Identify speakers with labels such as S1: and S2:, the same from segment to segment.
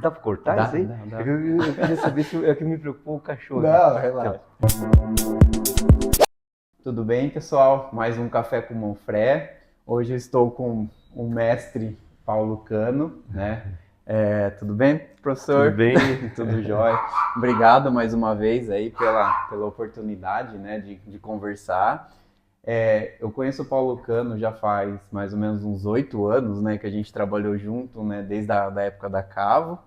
S1: Dá pra cortar
S2: Dá,
S1: isso aí?
S2: dá.
S1: Eu queria saber se é que me preocupou o cachorro.
S2: Não, relaxa. Tudo bem, pessoal? Mais um Café com Monfré. Hoje eu estou com o mestre Paulo Cano, né? Tudo bem,
S1: Tudo
S2: professor?
S1: bem?
S2: Tudo jóia. Obrigado mais uma vez aí pela oportunidade, né, de conversar. Eu conheço o Paulo Cano já faz mais ou menos uns 8 anos, né, que a gente trabalhou junto, né, desde a da época da Cavo.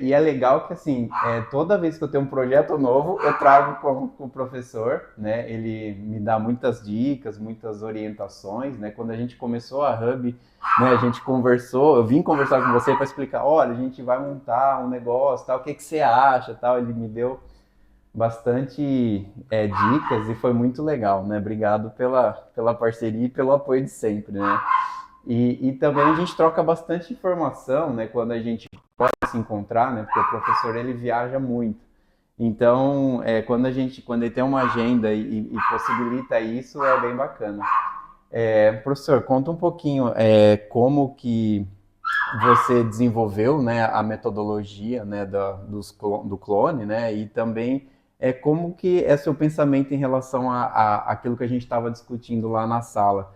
S2: E é legal que, assim, toda vez que eu tenho um projeto novo, eu trago com o professor, né? Ele me dá muitas dicas, muitas orientações, né? Quando a gente começou a Hub, né, a gente conversou, eu vim conversar com você para explicar, olha, a gente vai montar um negócio, tal, o que você acha, tal. Ele me deu bastante dicas e foi muito legal, né? Obrigado pela parceria e pelo apoio de sempre, né? E também a gente troca bastante informação, né? Quando a gente se encontrar, né? Porque o professor ele viaja muito. Então, quando ele tem uma agenda e possibilita isso, é bem bacana. Professor, conta um pouquinho como que você desenvolveu, né, a metodologia, né, do clone, né, e também como que é seu pensamento em relação a aquilo que a gente estava discutindo lá na sala,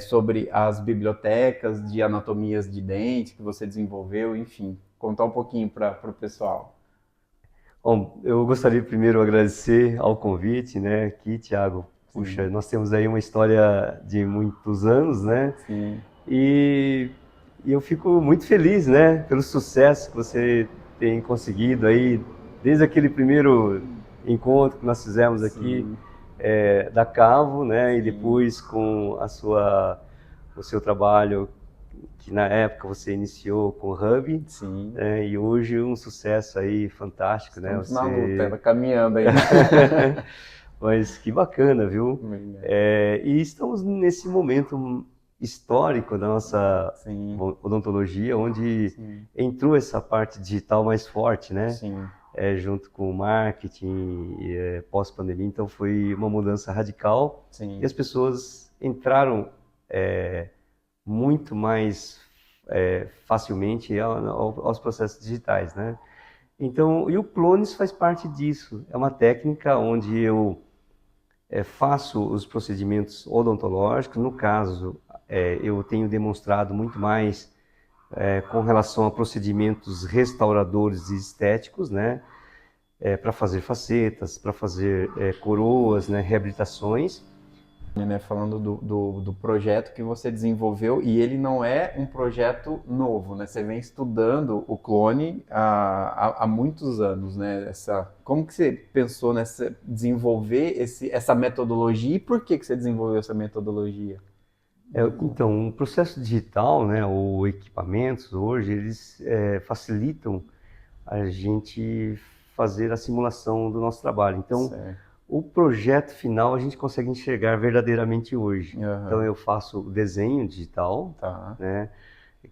S2: sobre as bibliotecas de anatomias de dente que você desenvolveu, enfim, contar um pouquinho para o pessoal.
S1: Bom, eu gostaria primeiro de agradecer ao convite, né, aqui, Thiago. Puxa,
S2: Sim,
S1: nós temos aí uma história de muitos anos, né?
S2: sim,
S1: E, e eu fico muito feliz, né, pelo sucesso que você tem conseguido aí, desde aquele primeiro encontro que nós fizemos aqui,
S2: sim,
S1: da Cavo, né, e
S2: sim,
S1: depois com o seu trabalho que na época você iniciou com o Hub,
S2: sim.
S1: né, e hoje um sucesso aí fantástico, né?
S2: Estamos na luta,
S1: Você
S2: ela caminhando ainda.
S1: Mas que bacana, viu?
S2: Obrigado.
S1: E estamos nesse momento histórico da nossa
S2: Sim,
S1: odontologia, onde
S2: sim,
S1: entrou essa parte digital mais forte, né?
S2: sim,
S1: Junto com o marketing, pós-pandemia. Então foi uma mudança radical e
S2: sim.
S1: as pessoas entraram muito mais facilmente aos processos digitais, né? Então, e o Clones faz parte disso. É uma técnica onde eu faço os procedimentos odontológicos. No caso, eu tenho demonstrado muito mais com relação a procedimentos restauradores e estéticos, né? Para fazer facetas, para fazer coroas, né? Reabilitações.
S2: Né, falando do projeto que você desenvolveu, e ele não é um projeto novo, né? Você vem estudando o clone há muitos anos, né? Como que você pensou nessa desenvolver essa metodologia e por que você desenvolveu essa metodologia?
S1: Então, o processo digital, né? Ou equipamentos hoje, eles facilitam a gente fazer a simulação do nosso trabalho. Então,
S2: Certo.
S1: o projeto final a gente consegue enxergar verdadeiramente hoje. Então
S2: Aham.
S1: eu faço o desenho digital,
S2: Tá.
S1: né,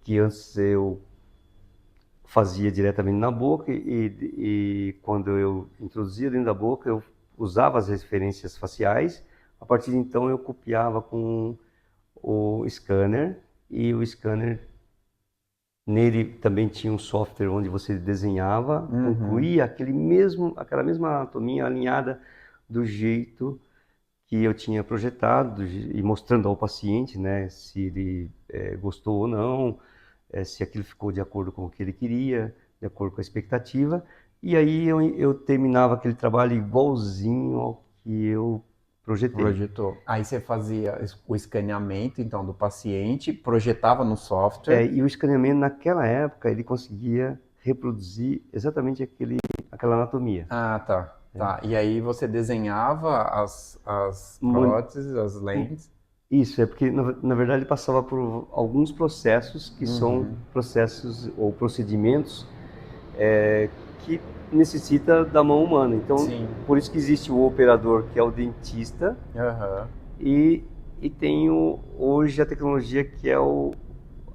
S1: que antes eu fazia diretamente na boca e quando eu introduzia dentro da boca eu usava as referências faciais. A partir de então eu copiava com o scanner e o scanner nele também tinha um software onde você desenhava,
S2: Uhum.
S1: concluía aquela mesma anatomia alinhada do jeito que eu tinha projetado e mostrando ao paciente, né, se ele gostou ou não, se aquilo ficou de acordo com o que ele queria, de acordo com a expectativa. E aí eu terminava aquele trabalho igualzinho ao que eu projetei.
S2: Projetou. Aí você fazia o escaneamento, então, do paciente, projetava no software.
S1: E o escaneamento naquela época ele conseguia reproduzir exatamente aquela anatomia.
S2: Ah, tá. Tá. E aí você desenhava as
S1: Mon-
S2: próteses, as lentes.
S1: Isso, é porque na verdade ele passava por alguns processos que são
S2: Uhum.
S1: processos ou procedimentos que necessita da mão humana. Então,
S2: Sim.
S1: por isso que existe o operador, que é o dentista,
S2: Aham.
S1: e, e tem hoje a tecnologia que é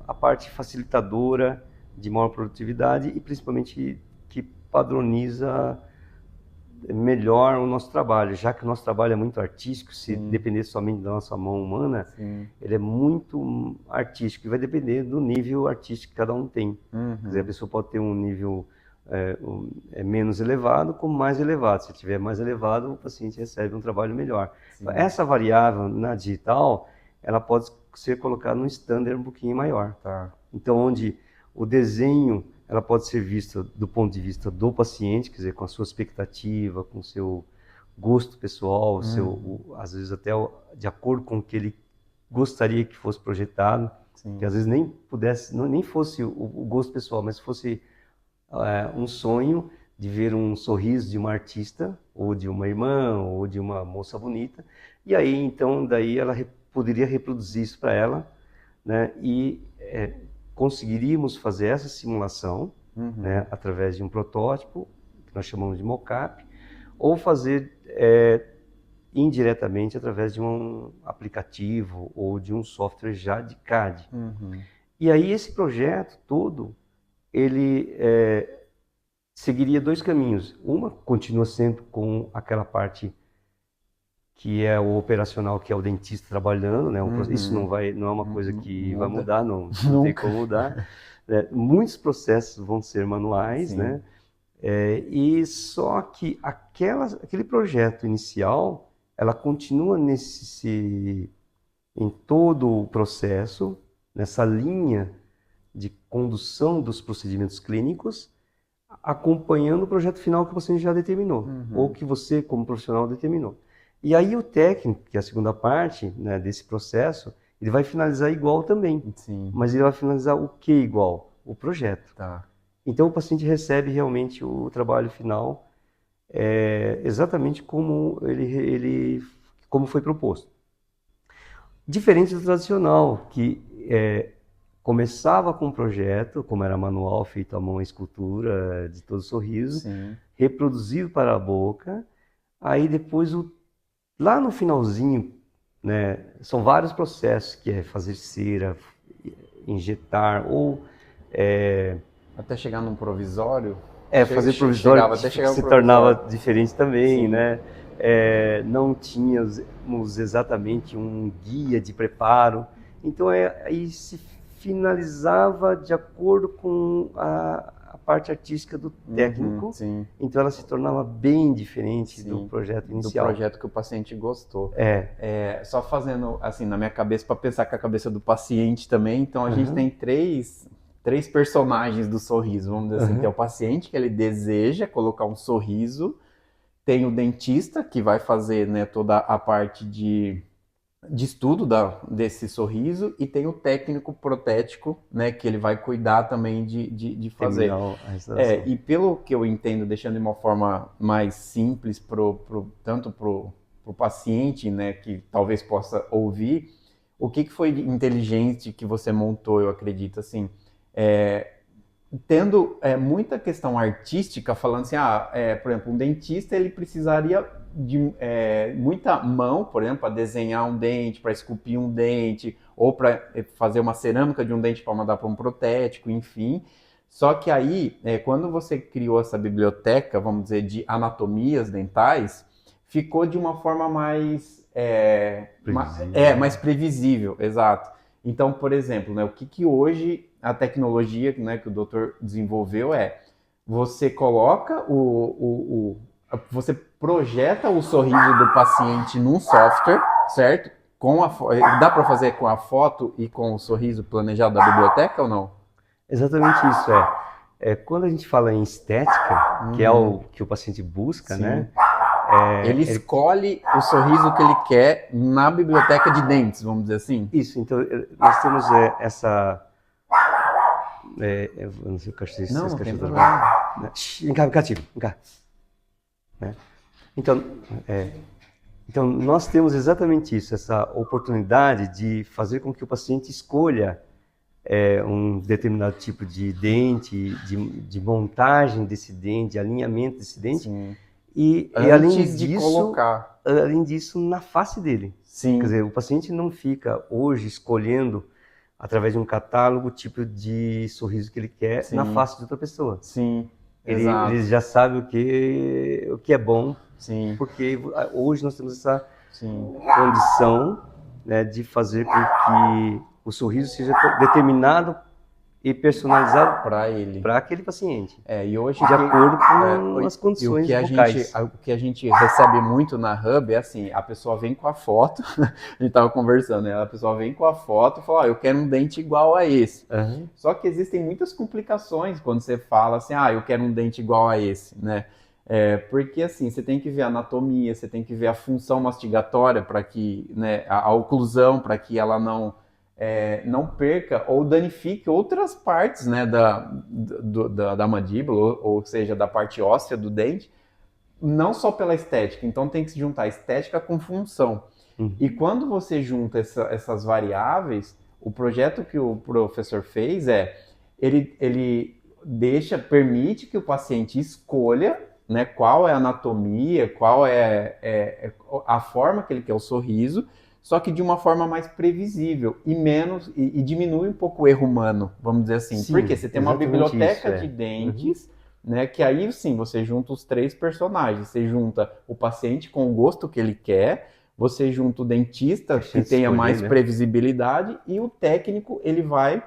S1: a parte facilitadora de maior produtividade e principalmente que padroniza melhor o nosso trabalho, já que o nosso trabalho é muito artístico, se
S2: Sim.
S1: depender somente da nossa mão humana,
S2: Sim.
S1: ele é muito artístico e vai depender do nível artístico que cada um tem. Quer dizer, a pessoa pode ter um nível menos elevado como mais elevado. Se tiver mais elevado, o paciente recebe um trabalho melhor.
S2: Sim.
S1: Essa variável na digital, ela pode ser colocada num standard um pouquinho maior.
S2: Tá.
S1: Então, onde o desenho ela pode ser vista do ponto de vista do paciente, quer dizer, com a sua expectativa, com o seu gosto pessoal, às vezes até de acordo com o que ele gostaria que fosse projetado,
S2: Sim.
S1: que às vezes nem pudesse, nem fosse o gosto pessoal, mas fosse um sonho de ver um sorriso de uma artista, ou de uma irmã, ou de uma moça bonita, e aí então daí ela poderia reproduzir isso para ela, né? E conseguiríamos fazer essa simulação, né, através de um protótipo, que nós chamamos de mockup, ou fazer indiretamente através de um aplicativo ou de um software já de CAD. E aí esse projeto todo, ele seguiria dois caminhos. Uma continua sendo com aquela parte que é o operacional, que é o dentista trabalhando, né? Isso não é uma coisa que vai mudar, não tem como mudar. Muitos processos vão ser manuais,
S2: Sim.
S1: né? E só que aquele projeto inicial, ela continua em todo o processo, nessa linha de condução dos procedimentos clínicos, acompanhando o projeto final que você já determinou, ou que você, como profissional, determinou. E aí o técnico, que é a segunda parte, né, desse processo, ele vai finalizar igual também.
S2: Sim.
S1: Mas ele vai finalizar o que igual? O projeto.
S2: Tá.
S1: Então o paciente recebe realmente o trabalho final exatamente como como foi proposto. Diferente do tradicional, que começava com um projeto, como era manual, feito à mão, a escultura de todo sorriso,
S2: Sim.
S1: reproduzido para a boca, aí depois lá no finalzinho, né, são vários processos, que é fazer cera, injetar, ou
S2: Até chegar num provisório?
S1: fazer provisório,
S2: Chegava até chegar
S1: se
S2: no
S1: tornava
S2: provisório.
S1: diferente também,
S2: Sim.
S1: né? Não tínhamos exatamente um guia de preparo, então aí se finalizava de acordo com a parte artística do técnico,
S2: Sim.
S1: então ela se tornava bem diferente do
S2: Sim.
S1: projeto
S2: Do
S1: inicial.
S2: projeto que o paciente gostou. Só fazendo assim na minha cabeça, para pensar com a cabeça do paciente também, então a gente tem três personagens do sorriso, vamos dizer assim. Tem o paciente, que ele deseja colocar um sorriso, tem o dentista, que vai fazer, né, toda a parte de estudo desse sorriso, e tem o técnico protético, né, que ele vai cuidar também de fazer.
S1: Terminar a restauração.
S2: E pelo que eu entendo, deixando de uma forma mais simples, tanto para o paciente, né, que talvez possa ouvir, o que foi inteligente que você montou, eu acredito, assim, tendo muita questão artística, falando assim, por exemplo, um dentista, ele precisaria de muita mão, por exemplo, para desenhar um dente, para esculpir um dente, ou para fazer uma cerâmica de um dente para mandar para um protético, enfim. Só que aí, quando você criou essa biblioteca, vamos dizer, de anatomias dentais, ficou de uma forma mais
S1: Previsível.
S2: mais previsível, exato. Então, por exemplo, né, o que hoje a tecnologia, né, que o doutor desenvolveu você coloca você projeta o sorriso do paciente num software, certo? Dá para fazer com a foto e com o sorriso planejado da biblioteca ou não?
S1: Exatamente isso, quando a gente fala em estética, que é o que o paciente busca,
S2: Sim.
S1: né?
S2: Ele escolhe o sorriso que ele quer na biblioteca de dentes, vamos dizer assim?
S1: Isso, então nós temos essa... eu não sei o cachorro,
S2: Não,
S1: esse
S2: não tem
S1: cachorro
S2: problema.
S1: né? Vem cá, tio, vem cá. Né? Então, nós temos exatamente isso, essa oportunidade de fazer com que o paciente escolha um determinado tipo de dente, de montagem desse dente, de alinhamento desse dente.
S2: Sim.
S1: E
S2: Antes de colocar.
S1: Além disso, na face dele.
S2: Sim.
S1: Quer dizer, o paciente não fica hoje escolhendo, através de um catálogo, o tipo de sorriso que ele quer na face de outra pessoa.
S2: Sim. Exato.
S1: ele já sabe o que é bom,
S2: Sim,
S1: porque hoje nós temos essa
S2: sim.
S1: condição, né, de fazer com que o sorriso seja determinado e personalizado
S2: Para ele.
S1: para aquele paciente,
S2: E hoje
S1: de acordo com as
S2: e o
S1: condições
S2: que
S1: vocais.
S2: o que a gente recebe muito na Hub é assim, a pessoa vem com a foto, a gente tava conversando, né? A pessoa vem com a foto e fala, eu quero um dente igual a esse.
S1: Uhum.
S2: Só que existem muitas complicações quando você fala assim, eu quero um dente igual a esse, né? Porque assim, você tem que ver a anatomia, você tem que ver a função mastigatória para que, né, a oclusão, para que ela não perca ou danifique outras partes, né, da mandíbula, ou seja, da parte óssea do dente, não só pela estética. Então tem que se juntar estética com função. E quando você junta essas variáveis, o projeto que o professor fez ele permite que o paciente escolha, né, qual é a anatomia, qual é a forma que ele quer o sorriso, só que de uma forma mais previsível e menos e diminui um pouco o erro humano, vamos dizer assim.
S1: Sim,
S2: Porque você tem uma
S1: exatamente
S2: biblioteca
S1: isso,
S2: de
S1: Uhum.
S2: dentes, né, que aí sim você junta os três personagens, você junta o paciente com o gosto que ele quer, você junta o dentista que tenha
S1: escolher,
S2: mais
S1: né?
S2: previsibilidade e o técnico ele vai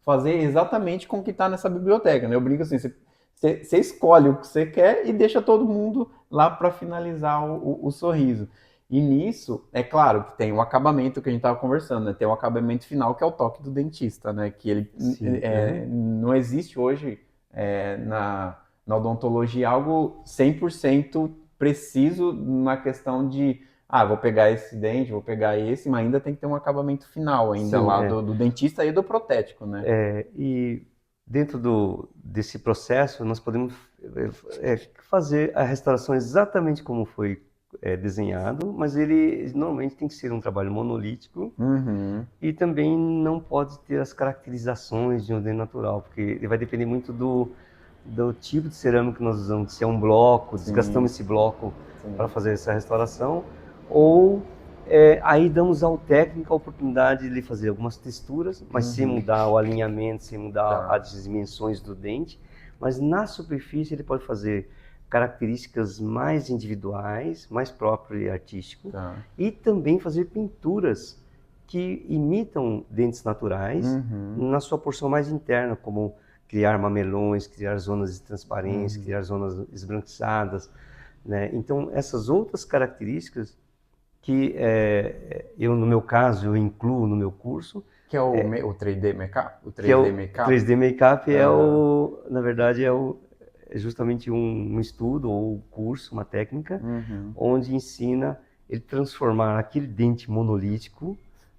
S2: fazer exatamente com o que está nessa biblioteca, né? Eu brinco assim, você escolhe o que você quer e deixa todo mundo lá para finalizar o sorriso. E nisso, é claro que tem o acabamento que a gente estava conversando, né? Tem o acabamento final que é o toque do dentista, né? Que ele
S1: Sim,
S2: não existe hoje na odontologia algo 100% preciso na questão de vou pegar esse dente, vou pegar esse, mas ainda tem que ter um acabamento final ainda
S1: Sim,
S2: lá do dentista e do protético, né?
S1: E dentro desse processo, nós podemos fazer a restauração exatamente como foi desenhado, mas ele normalmente tem que ser um trabalho monolítico
S2: Uhum,
S1: e também não pode ter as caracterizações de um dente natural, porque ele vai depender muito do tipo de cerâmica que nós usamos, se é um bloco,
S2: sim,
S1: desgastamos esse bloco para
S2: sim.
S1: fazer essa restauração, ou aí damos ao técnico a oportunidade de ele fazer algumas texturas, mas sem
S2: Uhum,
S1: mudar o alinhamento, sem mudar
S2: tá.
S1: as dimensões do dente, mas na superfície ele pode fazer características mais individuais, mais próprio e artístico,
S2: Tá.
S1: e também fazer pinturas que imitam dentes naturais
S2: Uhum,
S1: na sua porção mais interna, como criar mamelões, criar zonas de transparência,
S2: uhum.
S1: criar zonas esbranquiçadas, né? Então, essas outras características que eu, no meu caso, eu incluo no meu curso,
S2: Que é o 3D Makeup? O
S1: que é
S2: 3D
S1: o
S2: Makeup?
S1: 3D Makeup,
S2: Aham.
S1: na verdade, é justamente um estudo ou curso, uma técnica,
S2: Uhum,
S1: onde ensina ele transformar aquele dente monolítico,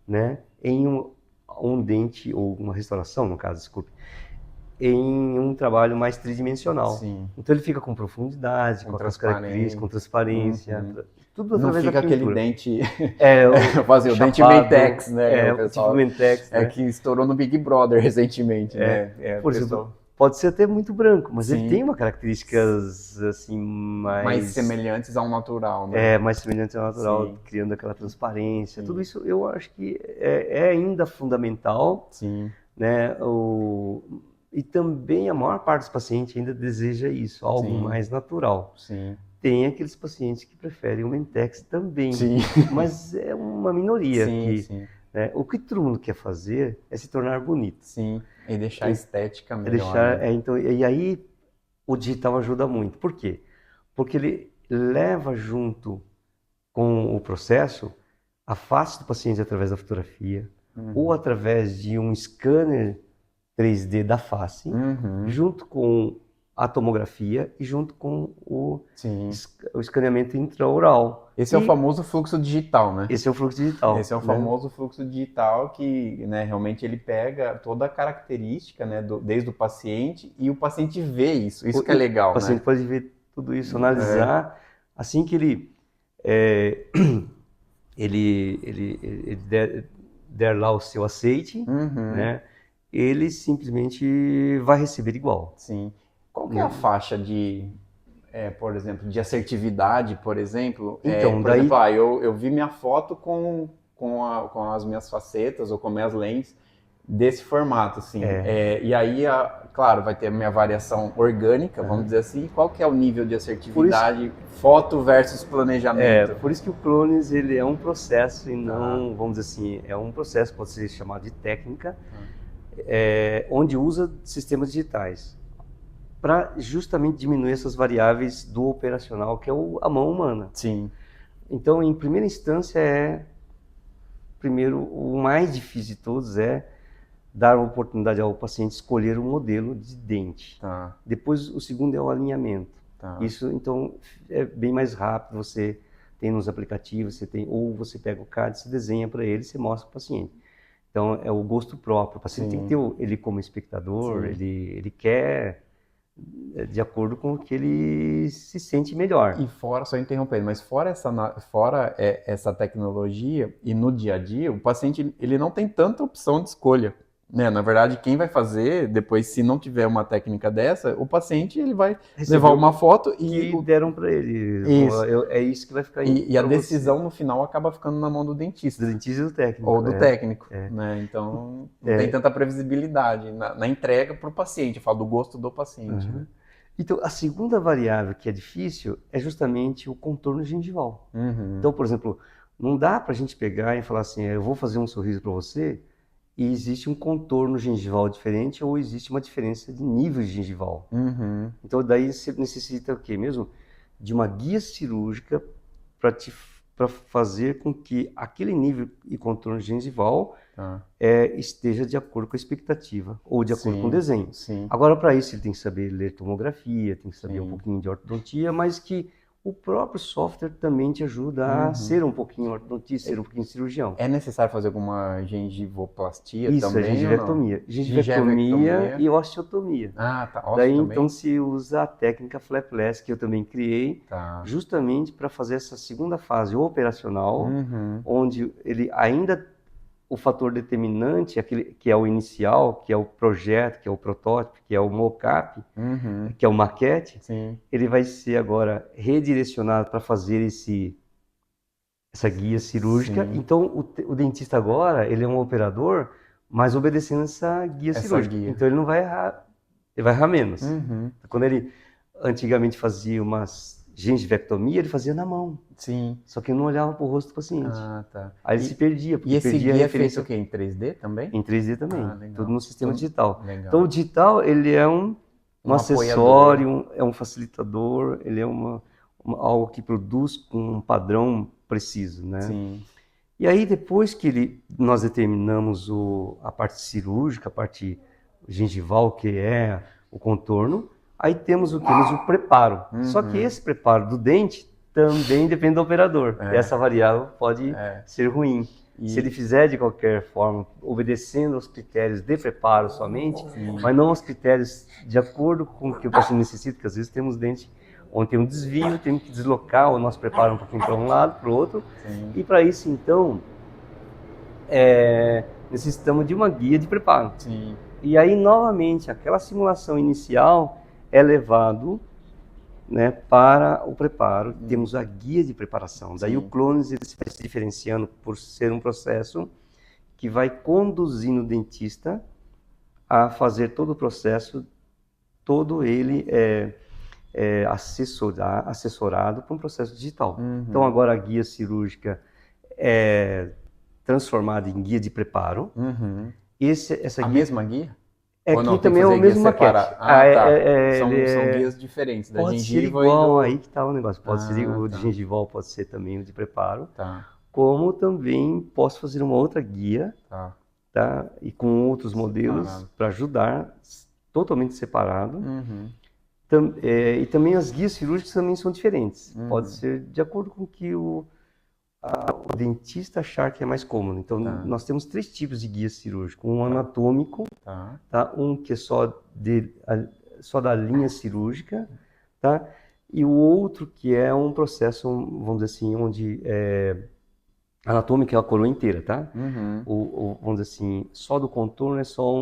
S1: né, em um dente, ou uma restauração, no caso, desculpe, em um trabalho mais tridimensional.
S2: sim.
S1: Então ele fica com profundidade,
S2: Com
S1: com aquelas características, com
S2: transparência.
S1: transparência,
S2: Uhum.
S1: tudo
S2: Não
S1: através da
S2: fica aquele
S1: pintura.
S2: dente,
S1: O
S2: eu fazia o dente
S1: chapado,
S2: Mentex, né? O
S1: tipo
S2: pessoal
S1: Mentex, né?
S2: que estourou no Big Brother recentemente, né?
S1: Por exemplo,
S2: Pessoal,
S1: pode ser até muito branco, mas ele tem
S2: sim,
S1: uma características assim
S2: mais
S1: mais
S2: semelhantes ao natural, né?
S1: mais semelhante ao natural,
S2: Sim,
S1: criando aquela transparência. Tudo
S2: sim,
S1: isso eu acho que é ainda fundamental,
S2: sim,
S1: né? E também a maior parte dos pacientes ainda deseja isso, algo
S2: sim,
S1: mais natural.
S2: sim,
S1: Tem aqueles pacientes que preferem o Mentex também,
S2: sim,
S1: mas é uma minoria
S2: sim,
S1: que,
S2: sim,
S1: né, o que todo mundo quer fazer é se tornar bonito.
S2: sim. E deixar a estética
S1: É
S2: melhor,
S1: deixar,
S2: né?
S1: então, e aí o digital ajuda muito. Por quê? Porque ele leva junto com o processo a face do paciente através da fotografia ou
S2: Uhum.
S1: através de um scanner 3D da face,
S2: Uhum.
S1: junto com a tomografia e junto com
S2: Sim.
S1: o escaneamento intraoral.
S2: Esse é o
S1: E
S2: famoso fluxo digital, né?
S1: esse é o fluxo
S2: Esse é
S1: digital,
S2: o
S1: né?
S2: famoso fluxo digital que, né, realmente ele pega toda a característica, né, desde o paciente e o paciente vê isso. Isso que é
S1: O
S2: legal,
S1: paciente
S2: né?
S1: pode ver tudo isso,
S2: É.
S1: analisar, assim que é, ele der lá o seu aceite,
S2: Uhum.
S1: né? Ele simplesmente vai receber igual,
S2: Sim. Qual que é a
S1: né?
S2: faixa por exemplo, de assertividade, por exemplo?
S1: Então,
S2: Por exemplo,
S1: daí,
S2: eu vi minha foto com as minhas facetas ou com minhas lentes desse formato, assim. E aí, claro, vai ter a minha variação orgânica, vamos dizer assim. Qual que é o nível de
S1: Por isso,
S2: assertividade, foto versus planejamento?
S1: por isso que o Clones ele é um processo e não, vamos dizer assim, é um processo, pode ser chamado de técnica, onde usa sistemas digitais para justamente diminuir essas variáveis do operacional, que é a mão humana.
S2: Sim.
S1: Então, em primeira instância, primeiro, o mais difícil de todos é dar uma oportunidade ao paciente escolher um modelo de dente.
S2: Tá,
S1: Depois, o segundo é o alinhamento.
S2: tá.
S1: Isso, então, é bem mais rápido. Você tem nos aplicativos, ou você pega o CAD, você desenha para ele, você mostra para o paciente. Então, é o gosto próprio. O paciente tem que ter ele como espectador, ele quer de acordo com o que ele se sente melhor.
S2: E fora, só interrompendo, mas fora essa tecnologia e no dia a dia, o paciente ele não tem tanta opção de escolha, né? Na verdade, quem vai fazer, depois, se não tiver uma técnica dessa, o paciente ele vai levar uma foto
S1: que deram para ele.
S2: Isso.
S1: É isso que vai ficar
S2: E a
S1: pra
S2: decisão
S1: você.
S2: no final acaba ficando na mão do dentista.
S1: Do dentista e do técnico.
S2: Ou do técnico, né? Então, não tem tanta previsibilidade na entrega para o paciente. Eu falo do gosto do paciente, né?
S1: Então, a segunda variável que é difícil é justamente o contorno gengival. Então, por exemplo, não dá para a gente pegar e falar assim, eu vou fazer um sorriso para você e existe um contorno gengival diferente ou existe uma diferença de nível de gengival. Então, daí você necessita o quê mesmo? De uma guia cirúrgica para fazer com que aquele nível e contorno gengival esteja de acordo com a expectativa ou de acordo com o desenho.
S2: Sim.
S1: Agora, para isso, ele tem que saber ler tomografia, tem que saber um pouquinho de ortodontia, mas que o próprio software também te ajuda a ser um pouquinho ortodontista, ser um pouquinho cirurgião.
S2: É necessário fazer alguma gengivoplastia
S1: Isso,
S2: também?
S1: é gengivectomia. Gengivectomia e osteotomia.
S2: Ah, tá.
S1: Daí,
S2: também?
S1: então, se usa a técnica Flapless, que eu também criei,
S2: Tá.
S1: justamente para fazer essa segunda fase operacional, onde ele ainda o fator determinante, aquele que é o inicial, que é o projeto, que é o protótipo, que é o mock-up, que é o maquete, ele vai ser agora redirecionado para fazer essa guia cirúrgica. Então, o dentista agora, ele é um operador, mas obedecendo essa guia cirúrgica. Então, ele não vai errar, ele vai errar menos. Quando ele antigamente fazia umas gengivectomia, ele fazia na mão.
S2: Sim.
S1: Só que não olhava para o rosto do paciente.
S2: Ah, tá.
S1: Aí ele se perdia, porque
S2: E esse
S1: perdia
S2: guia
S1: a
S2: é feito
S1: referência
S2: o quê? Em 3D também?
S1: em 3D também.
S2: Legal.
S1: Tudo no sistema digital.
S2: Legal.
S1: Então o digital, ele é um acessório, é um facilitador, ele é algo que produz com um padrão preciso, né?
S2: Sim.
S1: E aí depois que nós determinamos a parte cirúrgica, a parte gengival, que é o contorno, aí temos o que? Temos o preparo. Só que esse preparo do dente também depende do operador. Essa variável pode ser ruim. Se ele fizer de qualquer forma, obedecendo aos critérios de preparo somente, mas não aos critérios de acordo com o que o paciente necessita, porque às vezes temos dente onde tem um desvio, temos que deslocar o nosso preparo um pouquinho para um lado, para o outro, e para isso então necessitamos de uma guia de preparo. E aí novamente aquela simulação inicial é levado, né, para o preparo, temos a guia de preparação. Daí o Clones ele vai se diferenciando por ser um processo que vai conduzindo o dentista a fazer todo o processo, todo ele assessorado por um processo digital. Então agora a guia cirúrgica é transformada em guia de preparo. Essa guia,
S2: mesma guia?
S1: Ou não, também é o mesmo maquete.
S2: São guias diferentes, da
S1: pode
S2: gengiva
S1: ser igual,
S2: e do...
S1: aí que está o negócio. Pode ser o de gengival, pode ser também o de preparo. Como também posso fazer uma outra guia, tá? E com outros modelos para ajudar, totalmente separado. E também as guias cirúrgicas também são diferentes. Pode ser de acordo com o que o dentista achar que é mais cômodo. Então, nós temos 3 tipos de guia cirúrgico. Um anatômico, um que é só da linha cirúrgica, tá? E o outro que é um processo, vamos dizer assim, onde anatômico é a coroa inteira, tá? Vamos dizer assim, só do contorno é só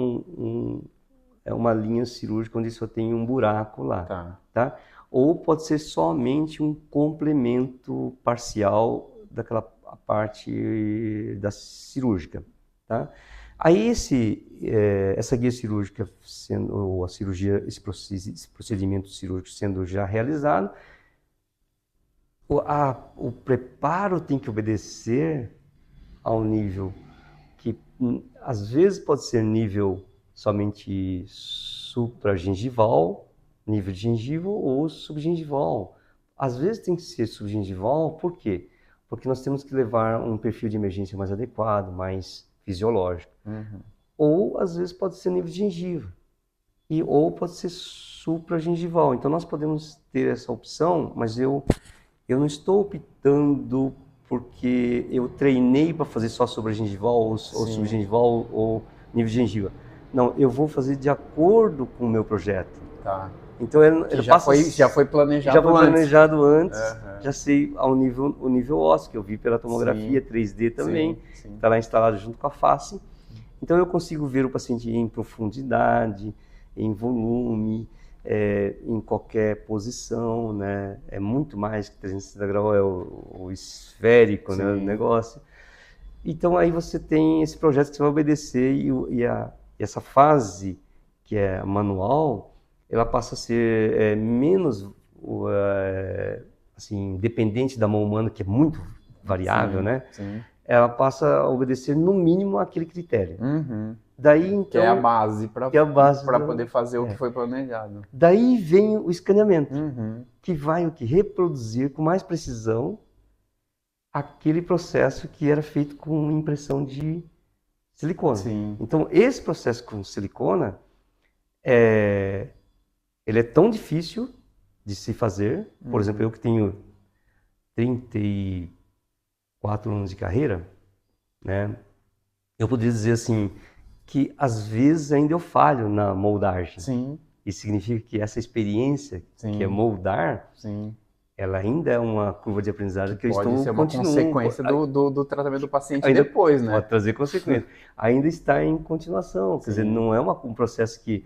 S1: é uma linha cirúrgica onde só tem um buraco lá, tá? Ou pode ser somente um complemento parcial daquela parte da cirúrgica, tá? Aí essa guia cirúrgica ou a cirurgia, esse procedimento cirúrgico sendo já realizado, o preparo tem que obedecer ao nível que às vezes pode ser nível somente supragengival, nível de gengiva ou subgengival. Às vezes tem que ser subgengival, por quê? Porque nós temos que levar um perfil de emergência mais adequado, mais fisiológico. Ou às vezes pode ser nível de gengiva, ou pode ser supragengival. Então nós podemos ter essa opção, mas eu não estou optando porque eu treinei para fazer só supragengival ou subgengival ou nível de gengiva. Não, eu vou fazer de acordo com o meu projeto.
S2: Tá.
S1: Então ele
S2: já foi planejado
S1: já foi
S2: antes.
S1: planejado antes, já sei o nível ósseo, que eu vi pela tomografia 3D também, está lá instalado junto com a face. Então eu consigo ver o paciente em profundidade, em volume, em qualquer posição, né? É muito mais que 360 graus, é o esférico, né, o negócio. Então aí você tem esse projeto que você vai obedecer e essa fase que é manual, ela passa a ser menos assim, dependente da mão humana, que é muito variável, né? Ela passa a obedecer no mínimo aquele critério. Daí, então,
S2: que é a base para poder fazer o que foi planejado.
S1: Daí vem o escaneamento, que vai reproduzir com mais precisão aquele processo que era feito com impressão de silicona. Então, esse processo com silicona, ele é tão difícil de se fazer. Por exemplo, eu que tenho 34 anos de carreira, né? Eu poderia dizer assim, que às vezes ainda eu falho na moldagem. Isso significa que essa experiência, que é moldar, ela ainda é uma curva de aprendizagem que eu estou
S2: continuando. Pode ser uma consequência do tratamento do paciente
S1: ainda
S2: depois, né?
S1: Pode trazer consequências. Ainda está em continuação, quer dizer, não é um processo que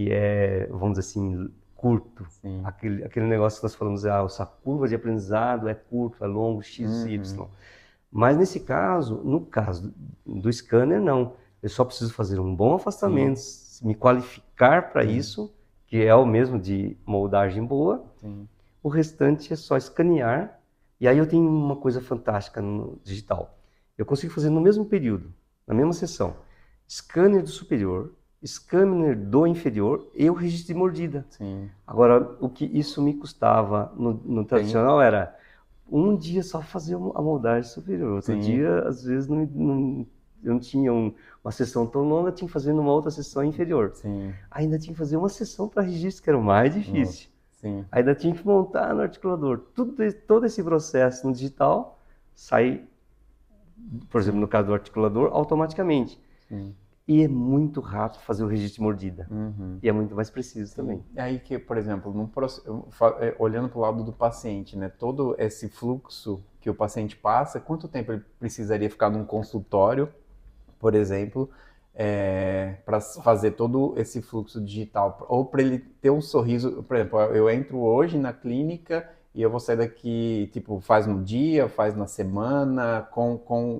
S1: é, vamos dizer assim, curto. Aquele negócio que nós falamos, essa curva de aprendizado é curto, é longo, X, Y. Mas nesse caso, no caso do scanner, não. Eu só preciso fazer um bom afastamento, me qualificar para isso, que é o mesmo de moldagem boa. O restante é só escanear. E aí eu tenho uma coisa fantástica no digital. Eu consigo fazer no mesmo período, na mesma sessão, scanner do superior, scanner do inferior e o registro de mordida. Agora, o que isso me custava no tradicional era um dia só fazer a moldagem superior. Outro dia, às vezes, eu não tinha uma sessão tão longa, tinha que fazer numa outra sessão inferior. Ainda tinha que fazer uma sessão para registro, que era o mais difícil. Ainda tinha que montar no articulador. Todo esse processo no digital sai, por exemplo, no caso do articulador, automaticamente. E é muito rápido fazer o registro de mordida. E é muito mais preciso também.
S2: E aí que, por exemplo, olhando para o lado do paciente, né, todo esse fluxo que o paciente passa, quanto tempo ele precisaria ficar num consultório, por exemplo, para fazer todo esse fluxo digital? Ou para ele ter um sorriso, por exemplo, eu entro hoje na clínica e eu vou sair daqui, tipo, faz no dia, faz na semana, com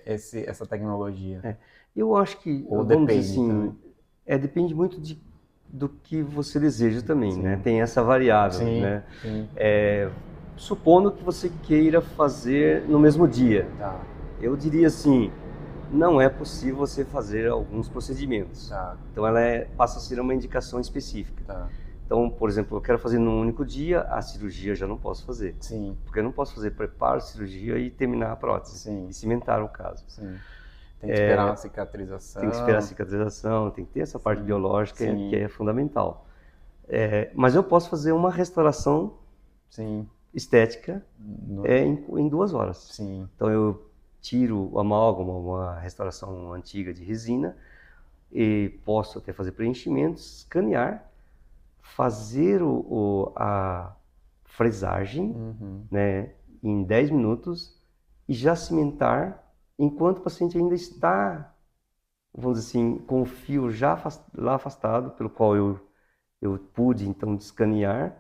S2: essa tecnologia?
S1: Eu acho que,
S2: ou
S1: vamos
S2: depende
S1: dizer assim,
S2: também?
S1: Depende muito do que você deseja também, né? Tem essa variável, né? Supondo que você queira fazer no mesmo dia. Eu diria assim, não é possível você fazer alguns procedimentos. Então ela passa a ser uma indicação específica. Então, por exemplo, eu quero fazer num único dia, a cirurgia eu já não posso fazer. Porque eu não posso fazer preparo, cirurgia e terminar a prótese. E cimentar o caso.
S2: Tem que esperar a cicatrização.
S1: Tem que esperar a cicatrização, tem que ter essa parte biológica que é fundamental. Mas eu posso fazer uma restauração estética em 2 horas. Então eu tiro o amálgama, uma restauração antiga de resina, e posso até fazer preenchimentos, escanear, fazer a fresagem, né, em 10 minutos e já cimentar enquanto o paciente ainda está, vamos dizer assim, com o fio já lá afastado, pelo qual eu pude então escanear.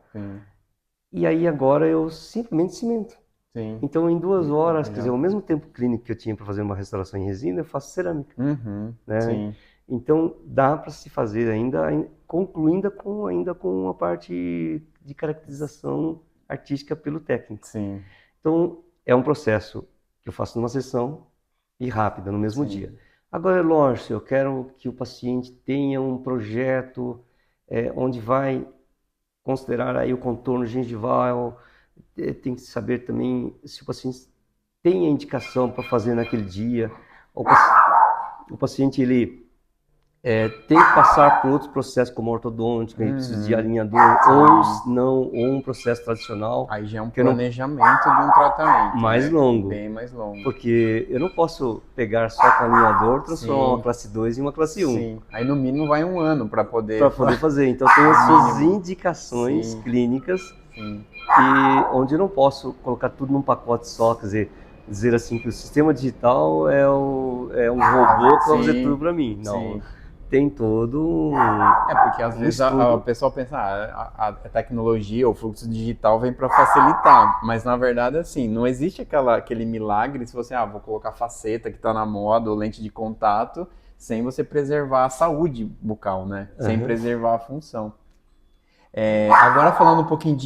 S1: E aí agora eu simplesmente cimento.
S2: Sim.
S1: Então, em 2 horas, quer
S2: Legal.
S1: dizer, ao mesmo tempo clínico que eu tinha para fazer uma restauração em resina, eu faço cerâmica,
S2: Uhum.
S1: né?
S2: Sim.
S1: Então, dá para se fazer concluindo ainda com a parte de caracterização artística pelo técnico.
S2: Sim.
S1: Então, é um processo que eu faço numa sessão e rápida, no mesmo
S2: Sim.
S1: dia. Agora, é lógico, se eu quero que o paciente tenha um projeto onde vai considerar aí o contorno gengival, tem que saber também se o paciente tem a indicação para fazer naquele dia. O paciente ele tem que passar por outros processos como ortodôntica, ele precisa de alinhador, ou um processo tradicional.
S2: Aí já é um planejamento de um tratamento,
S1: mais
S2: né?
S1: longo.
S2: Bem mais longo.
S1: Porque eu não posso pegar só com alinhador, transformar
S2: Sim.
S1: uma classe 2 em uma classe 1.
S2: Sim. Aí no mínimo vai 1 ano para poder
S1: fazer. Então tem as suas indicações
S2: Sim.
S1: clínicas,
S2: Sim.
S1: onde eu não posso colocar tudo num pacote só, quer dizer assim que o sistema digital é um robô que vai fazer tudo para mim. Não.
S2: Sim.
S1: Tem todo
S2: porque às vezes a pessoa pensa, a tecnologia, o fluxo digital vem para facilitar, mas na verdade assim, não existe aquele milagre se você, vou colocar faceta que está na moda, ou lente de contato, sem você preservar a saúde bucal, né? Sem preservar a função. Agora falando um pouquinho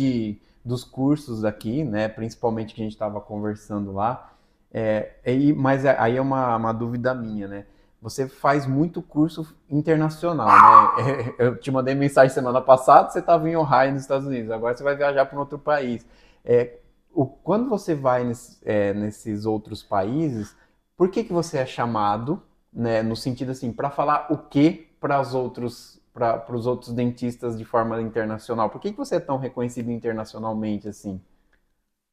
S2: dos cursos aqui, né? Principalmente que a gente estava conversando lá, mas aí é uma dúvida minha, né? Você faz muito curso internacional, né? Eu te mandei mensagem semana passada, você estava em Ohio, nos Estados Unidos. Agora você vai viajar para um outro país. Quando você vai nesses outros países, por que você é chamado, né? No sentido assim, para falar o quê para os outros dentistas de forma internacional? Por que você é tão reconhecido internacionalmente assim?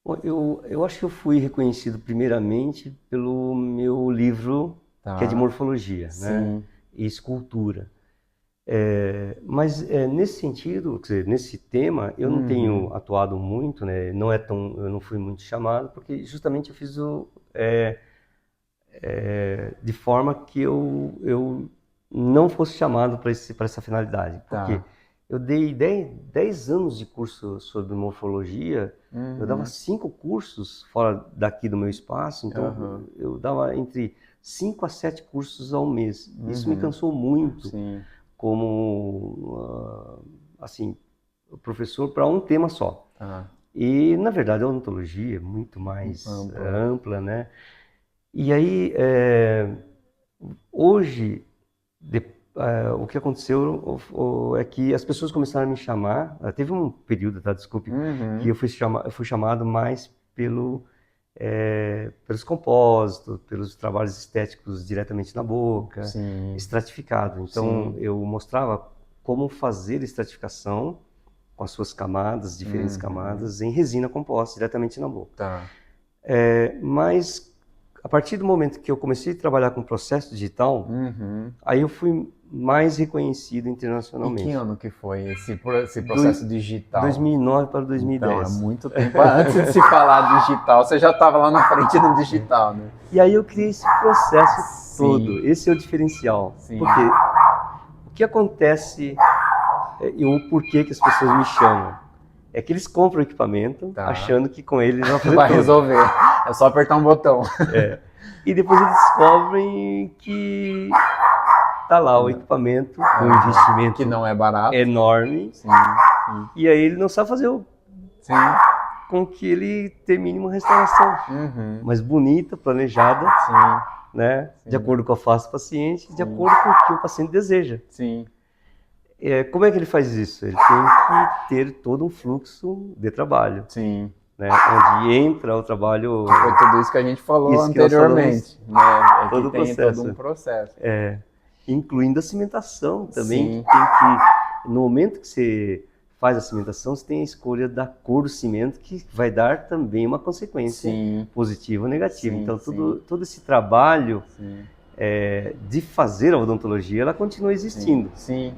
S1: Bom, eu acho que eu fui reconhecido primeiramente pelo meu livro, que é de morfologia, né? E escultura. Mas nesse sentido, quer dizer, nesse tema, eu não tenho atuado muito, né? Eu não fui muito chamado, porque justamente eu fiz de forma que eu não fosse chamado para essa finalidade. Porque eu dei 10 anos de curso sobre morfologia, eu dava 5 cursos fora daqui do meu espaço, então eu dava entre 5 a 7 cursos ao mês. Isso me cansou muito como assim, professor para um tema só. E, na verdade, a odontologia é muito mais ampla, né? E aí, hoje, o que aconteceu é que as pessoas começaram a me chamar. Teve um período, desculpe, que eu fui chamado mais pelos compósitos, pelos trabalhos estéticos diretamente na boca, estratificado. Então, eu mostrava como fazer estratificação com as suas camadas, diferentes camadas, em resina composta, diretamente na boca. Mas, a partir do momento que eu comecei a trabalhar com processo digital, aí eu fui mais reconhecido internacionalmente.
S2: E que ano que foi esse processo digital?
S1: 2009 para 2010.
S2: Então, é muito tempo antes de se falar digital, você já estava lá na frente do digital, né?
S1: E aí eu criei esse processo todo, esse é o diferencial. Porque o que acontece e o porquê que as pessoas me chamam é que eles compram o equipamento achando que com ele
S2: vai resolver, é só apertar um botão.
S1: E depois eles descobrem que tá lá o equipamento, um investimento
S2: que não é barato,
S1: enorme, e aí ele não sabe fazer com que ele termine uma restauração mais bonita, planejada, né? De acordo com a face do paciente, de acordo com o que o paciente deseja. Como é que ele faz isso? Ele tem que ter todo um fluxo de trabalho. Né? Onde entra o trabalho...
S2: Foi tudo isso que a gente falou anteriormente. Né?
S1: Todo
S2: um processo.
S1: Incluindo a cimentação também. Que tem que, no momento que você faz a cimentação, você tem a escolha da cor do cimento, que vai dar também uma consequência positiva ou negativa. Então, todo esse trabalho de fazer a odontologia, ela continua existindo.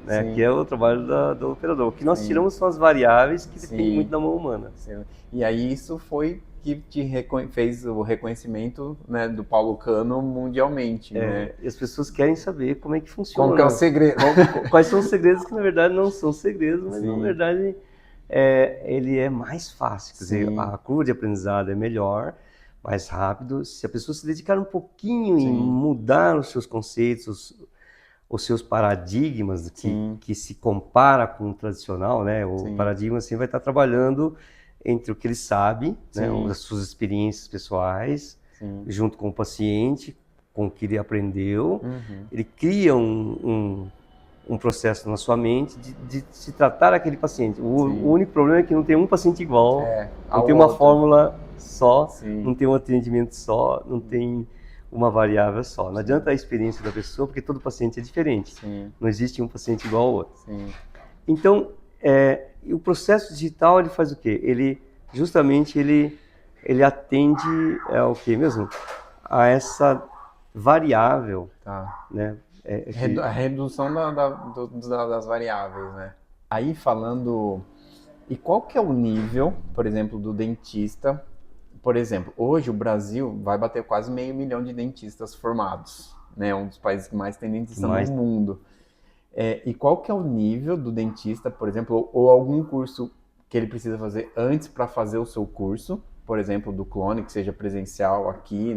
S1: Né? Que é o trabalho do operador. O que nós tiramos são as variáveis que dependem muito da mão humana.
S2: E aí isso foi que fez o reconhecimento, né, do Paulo Cano mundialmente. Né?
S1: E as pessoas querem saber como é que funciona.
S2: Como que é o segredo?
S1: Quais são os segredos que na verdade não são segredos, mas na verdade ele é mais fácil, quer dizer,
S2: Sim.
S1: a curva de aprendizado é melhor, mais rápido. Se a pessoa se dedicar um pouquinho em
S2: Sim.
S1: mudar os seus conceitos, os seus paradigmas
S2: Sim.
S1: que se compara com o tradicional, né? O
S2: Sim.
S1: paradigma assim vai estar trabalhando entre o que ele sabe, né?
S2: Sim.
S1: As suas experiências pessoais,
S2: Sim.
S1: junto com o paciente, com o que ele aprendeu.
S2: Uhum.
S1: Ele cria um processo na sua mente de se tratar aquele paciente. O
S2: Sim.
S1: único problema é que não tem um paciente igual, não
S2: Ao
S1: tem uma
S2: outro.
S1: fórmula só,
S2: Sim.
S1: não tem um atendimento só, não tem uma variável só. Não
S2: Sim.
S1: adianta a experiência da pessoa, porque todo paciente é diferente.
S2: Sim.
S1: Não existe um paciente igual ao outro.
S2: Sim.
S1: Então, o processo digital, ele faz o quê? Ele atende o quê mesmo? A essa variável,
S2: Tá.
S1: né?
S2: A redução das variáveis, né? Aí falando. E qual que é o nível, por exemplo, do dentista? Por exemplo, hoje o Brasil vai bater quase 500 mil de dentistas formados, né? Um dos países que mais tem dentista no mundo. E qual que é o nível do dentista, por exemplo, ou algum curso que ele precisa fazer antes para fazer o seu curso, por exemplo, do clone, que seja presencial aqui,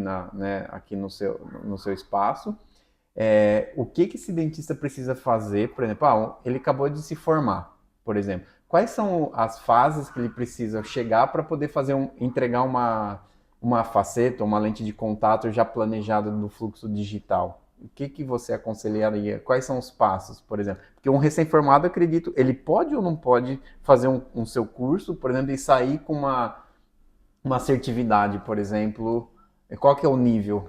S2: aqui no seu espaço. O que esse dentista precisa fazer, por exemplo, ele acabou de se formar, por exemplo. Quais são as fases que ele precisa chegar para poder entregar uma faceta, uma lente de contato já planejada no fluxo digital? O que você aconselharia? Quais são os passos, por exemplo? Porque um recém-formado, acredito, ele pode ou não pode fazer um seu curso, por exemplo, e sair com uma assertividade, por exemplo? Qual que é o nível?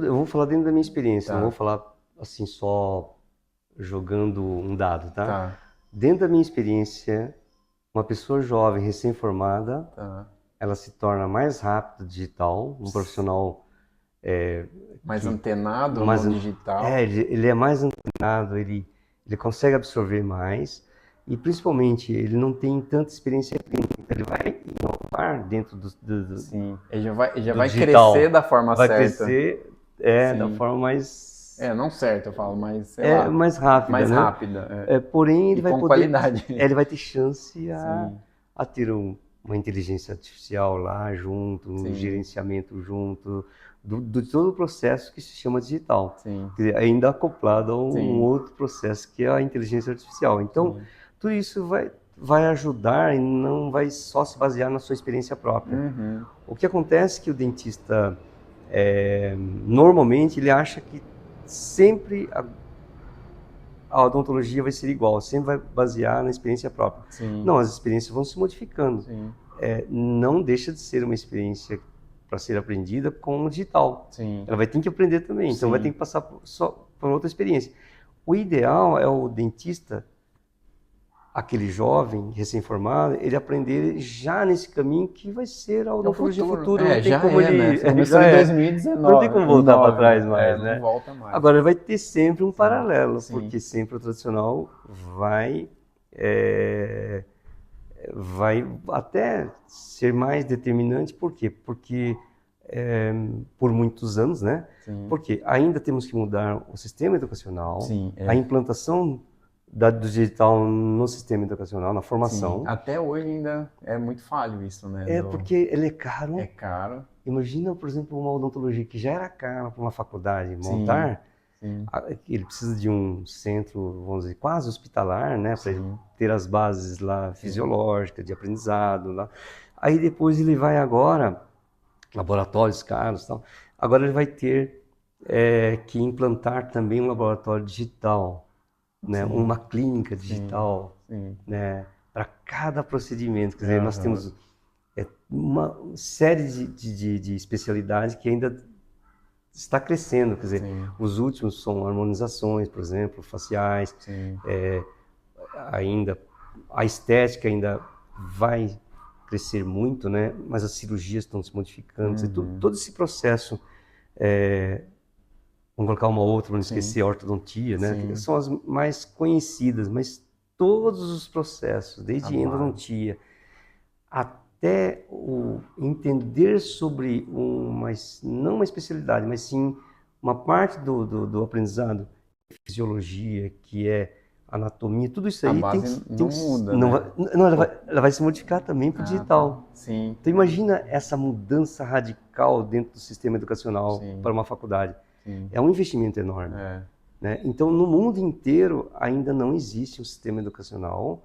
S1: Eu vou falar dentro da minha experiência, não vou
S2: Tá,
S1: falar assim só jogando um dado, tá?
S2: tá,
S1: Dentro da minha experiência, uma pessoa jovem, recém-formada,
S2: tá.
S1: ela se torna mais rápido digital, um profissional
S2: Mais
S1: que
S2: antenado
S1: mais,
S2: no digital.
S1: ele é mais antenado, ele consegue absorver mais e principalmente ele não tem tanta experiência clínica, ele vai inovar dentro
S2: Sim, ele já vai
S1: digital,
S2: crescer da forma
S1: vai
S2: certa.
S1: crescer da
S2: Sim.
S1: forma mais
S2: Não certo, eu falo, mas sei lá,
S1: mais rápida,
S2: mais
S1: né?
S2: rápida.
S1: Porém,
S2: E com qualidade.
S1: ele vai ter chance
S2: Sim,
S1: a ter uma inteligência artificial lá junto, um
S2: sim,
S1: gerenciamento junto, de todo o processo que se chama digital.
S2: sim,
S1: Quer dizer, ainda acoplado a um
S2: sim,
S1: outro processo que é a inteligência artificial. Então,
S2: sim.
S1: tudo isso vai ajudar e não vai só se basear na sua experiência própria.
S2: Uhum.
S1: O que acontece é que o dentista, normalmente, ele acha que sempre a odontologia vai ser igual, sempre vai basear na experiência própria.
S2: Sim,
S1: Não, as experiências vão se modificando.
S2: sim,
S1: Não deixa de ser uma experiência para ser aprendida com o digital.
S2: sim,
S1: Ela vai ter que aprender também, então vai ter
S2: sim.
S1: que passar por outra experiência. O ideal é o dentista, aquele jovem recém-formado, ele aprender já nesse caminho que vai ser a
S2: É o
S1: odontologia
S2: futuro.
S1: futura. Não tem
S2: Já
S1: como
S2: né?
S1: ele.
S2: Você começou
S1: Já
S2: em
S1: é. Não tem
S2: 2019,
S1: como voltar para trás
S2: né?
S1: mais,
S2: Não
S1: né?
S2: volta mais.
S1: Agora vai ter sempre um
S2: Sim,
S1: paralelo,
S2: sim,
S1: porque sempre o tradicional é, vai até ser mais determinante. Por quê? Porque por muitos anos, né?
S2: sim,
S1: Porque ainda temos que mudar o sistema educacional,
S2: sim,
S1: a implantação do digital no sistema educacional, na
S2: sim.
S1: formação.
S2: Até hoje ainda é muito falho isso, né?
S1: Porque ele é
S2: É
S1: caro.
S2: caro.
S1: Imagina, por exemplo, uma odontologia que já era cara para uma faculdade
S2: Sim,
S1: montar.
S2: sim,
S1: Ele precisa de um centro, vamos dizer, quase hospitalar, né, para ele
S2: sim,
S1: ter as bases lá
S2: sim,
S1: fisiológicas, de aprendizado lá. Aí depois ele vai agora, laboratórios caros e tal, agora ele vai ter que implantar também um laboratório digital, né,
S2: sim,
S1: uma clínica
S2: sim,
S1: digital,
S2: sim.
S1: né, para cada procedimento. Quer dizer, nós
S2: Aham.
S1: temos uma série de especialidades que ainda está crescendo, quer dizer,
S2: Sim,
S1: os últimos são harmonizações, por exemplo, faciais,
S2: sim,
S1: ainda a estética ainda vai crescer muito, né? Mas as cirurgias estão se modificando, quer dizer,
S2: uhum,
S1: todo esse processo, vamos colocar uma outra, para não
S2: sim,
S1: esquecer, a ortodontia, né? Que
S2: sim.
S1: são as mais conhecidas, mas todos os processos,
S2: A
S1: desde
S2: base.
S1: endodontia até o entender sobre não uma especialidade, mas sim uma parte do aprendizado, fisiologia, que é anatomia, tudo isso
S2: A
S1: aí
S2: base não muda,
S1: não
S2: né?
S1: não, ela vai se modificar também para o
S2: Ah, tá.
S1: digital.
S2: Sim,
S1: Então imagina essa mudança radical dentro do sistema educacional
S2: sim,
S1: para uma faculdade.
S2: sim.
S1: É um investimento enorme,
S2: É.
S1: né? Então no mundo inteiro ainda não existe um sistema educacional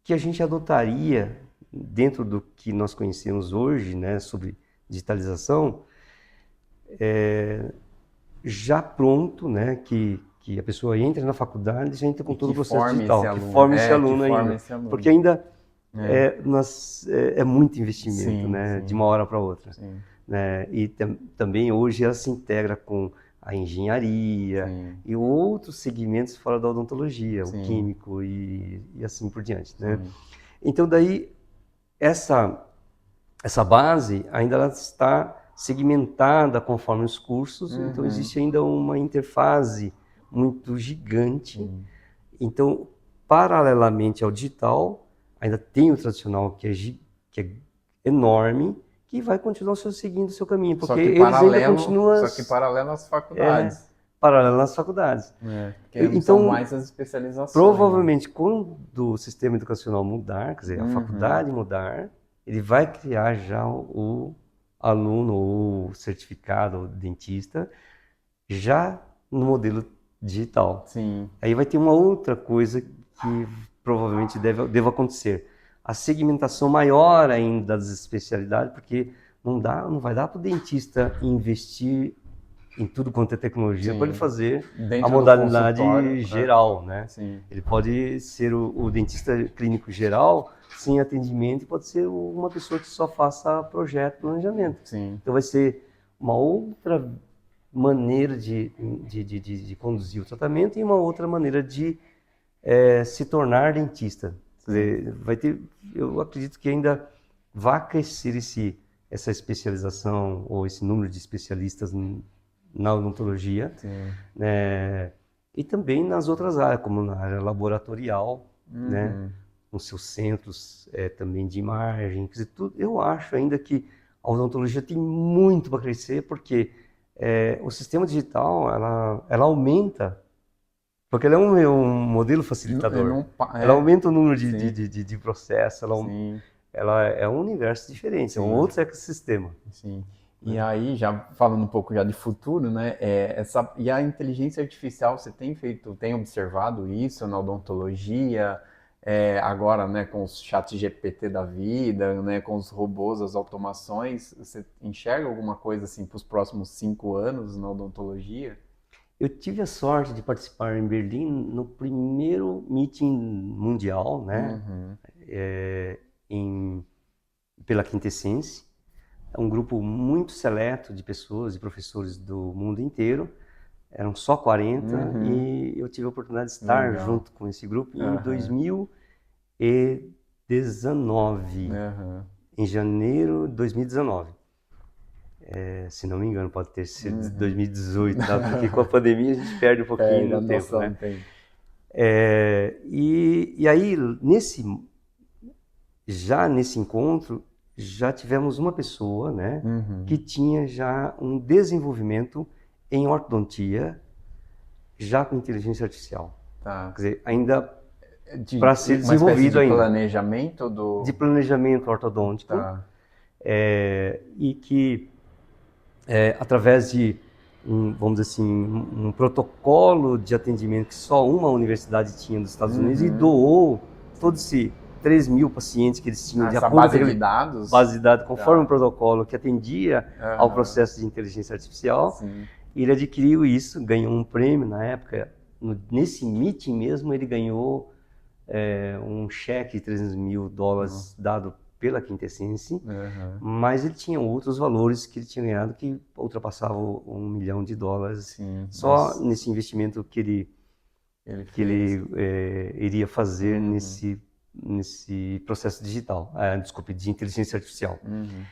S1: que a gente adotaria dentro do que nós conhecemos hoje, né, sobre digitalização, já pronto, né, que a pessoa entra na faculdade e já entra
S2: E
S1: com todo
S2: que
S1: o processo
S2: forme esse
S1: digital, que
S2: aluno.
S1: forme esse
S2: Que
S1: aluno
S2: forme
S1: ainda,
S2: esse aluno.
S1: porque ainda
S2: É.
S1: é muito investimento,
S2: Sim,
S1: né, de
S2: sim,
S1: uma hora para outra,
S2: sim,
S1: né, e também hoje ela se integra com a engenharia
S2: sim,
S1: e outros segmentos fora da odontologia, o
S2: sim,
S1: químico e assim por diante, né.
S2: sim.
S1: Então daí essa essa base ainda ela está segmentada conforme os cursos, então
S2: Uhum,
S1: existe ainda uma interface muito gigante.
S2: sim.
S1: Então, paralelamente ao digital, ainda tem o tradicional que é enorme, que vai continuar seguindo o seu caminho, porque eles ainda continuam
S2: Só que paralelo às faculdades.
S1: paralelo nas faculdades.
S2: É, porque são
S1: Então,
S2: mais as especializações, né?
S1: provavelmente, quando o sistema educacional mudar, quer dizer, a
S2: Uhum,
S1: faculdade mudar, ele vai criar já o aluno, ou certificado, ou dentista, já no modelo digital.
S2: sim,
S1: Aí vai ter uma outra coisa que provavelmente deva acontecer. A segmentação maior ainda das especialidades, porque não vai dar para o dentista investir em tudo quanto é tecnologia para ele
S2: sim.
S1: fazer a
S2: Dentro do consultório,
S1: modalidade geral, né?
S2: sim,
S1: Ele pode ser o dentista clínico geral, sem atendimento, e pode ser uma pessoa que só faça projeto, planejamento.
S2: sim,
S1: Então vai ser uma outra maneira de conduzir o tratamento e uma outra maneira de se tornar dentista. Quer
S2: sim,
S1: dizer, eu acredito que ainda vai crescer essa especialização ou esse número de especialistas na odontologia,
S2: sim.
S1: né? E também nas outras áreas, como na área laboratorial, né?
S2: Uhum.
S1: Com seus centros também de imagem, quer dizer, tudo, eu acho ainda que a odontologia tem muito para crescer, porque o sistema digital, ela aumenta, porque ela é um modelo facilitador.
S2: Não,
S1: Ela aumenta o número
S2: sim,
S1: de processos,
S2: sim,
S1: ela é um universo diferente, é um
S2: sim.
S1: outro ecossistema.
S2: Sim. E
S1: Né?
S2: aí, já falando um pouco já de futuro, né? E a inteligência artificial, você tem observado isso na odontologia, agora, né, com os chats GPT da vida, né, com os robôs, as automações, você enxerga alguma coisa assim para os próximos 5 anos na odontologia?
S1: Eu tive a sorte de participar em Berlim no primeiro meeting mundial, né,
S2: Uhum,
S1: em, pela Quintessense. É um grupo muito seleto de pessoas e professores do mundo inteiro. Eram só 40
S2: uhum,
S1: e eu tive a oportunidade de estar
S2: legal.
S1: junto com esse grupo em
S2: Aham,
S1: 2019,
S2: aham,
S1: em janeiro de 2019. Se não me engano, pode ter sido
S2: uhum.
S1: 2018, tá? Porque com a pandemia a gente perde um pouquinho
S2: Perde a
S1: no tempo,
S2: noção
S1: né?
S2: do tempo.
S1: E aí, já nesse encontro, já tivemos uma pessoa, né, que
S2: Uhum.
S1: tinha já um desenvolvimento em ortodontia, já com inteligência artificial.
S2: Tá.
S1: Quer dizer, ainda para ser
S2: Uma espécie
S1: desenvolvido
S2: de
S1: ainda,
S2: planejamento
S1: de
S2: do.
S1: planejamento ortodôntico,
S2: Tá.
S1: e que através de vamos dizer assim, um protocolo de atendimento que só uma universidade tinha dos Estados Unidos e
S2: Uhum.
S1: doou todos esses 3.000 pacientes que eles tinham
S2: Ah,
S1: de
S2: essa
S1: acordo com
S2: base de
S1: aquele
S2: dados.
S1: base de dados, conforme um
S2: Tá.
S1: protocolo que atendia ao
S2: Aham.
S1: processo de inteligência artificial.
S2: Sim.
S1: E ele adquiriu isso, ganhou um prêmio na época. Nesse meeting mesmo, ele ganhou um cheque de
S2: Não.
S1: US$ 300.000 dado pela Quintessense,
S2: Aham.
S1: mas ele tinha outros valores que ele tinha ganhado que ultrapassavam US$ 1 milhão
S2: Sim,
S1: só
S2: mas
S1: nesse investimento
S2: ele
S1: que
S2: fez.
S1: ele iria fazer
S2: Uhum.
S1: nesse processo digital, desculpe, de inteligência artificial.
S2: Uhum.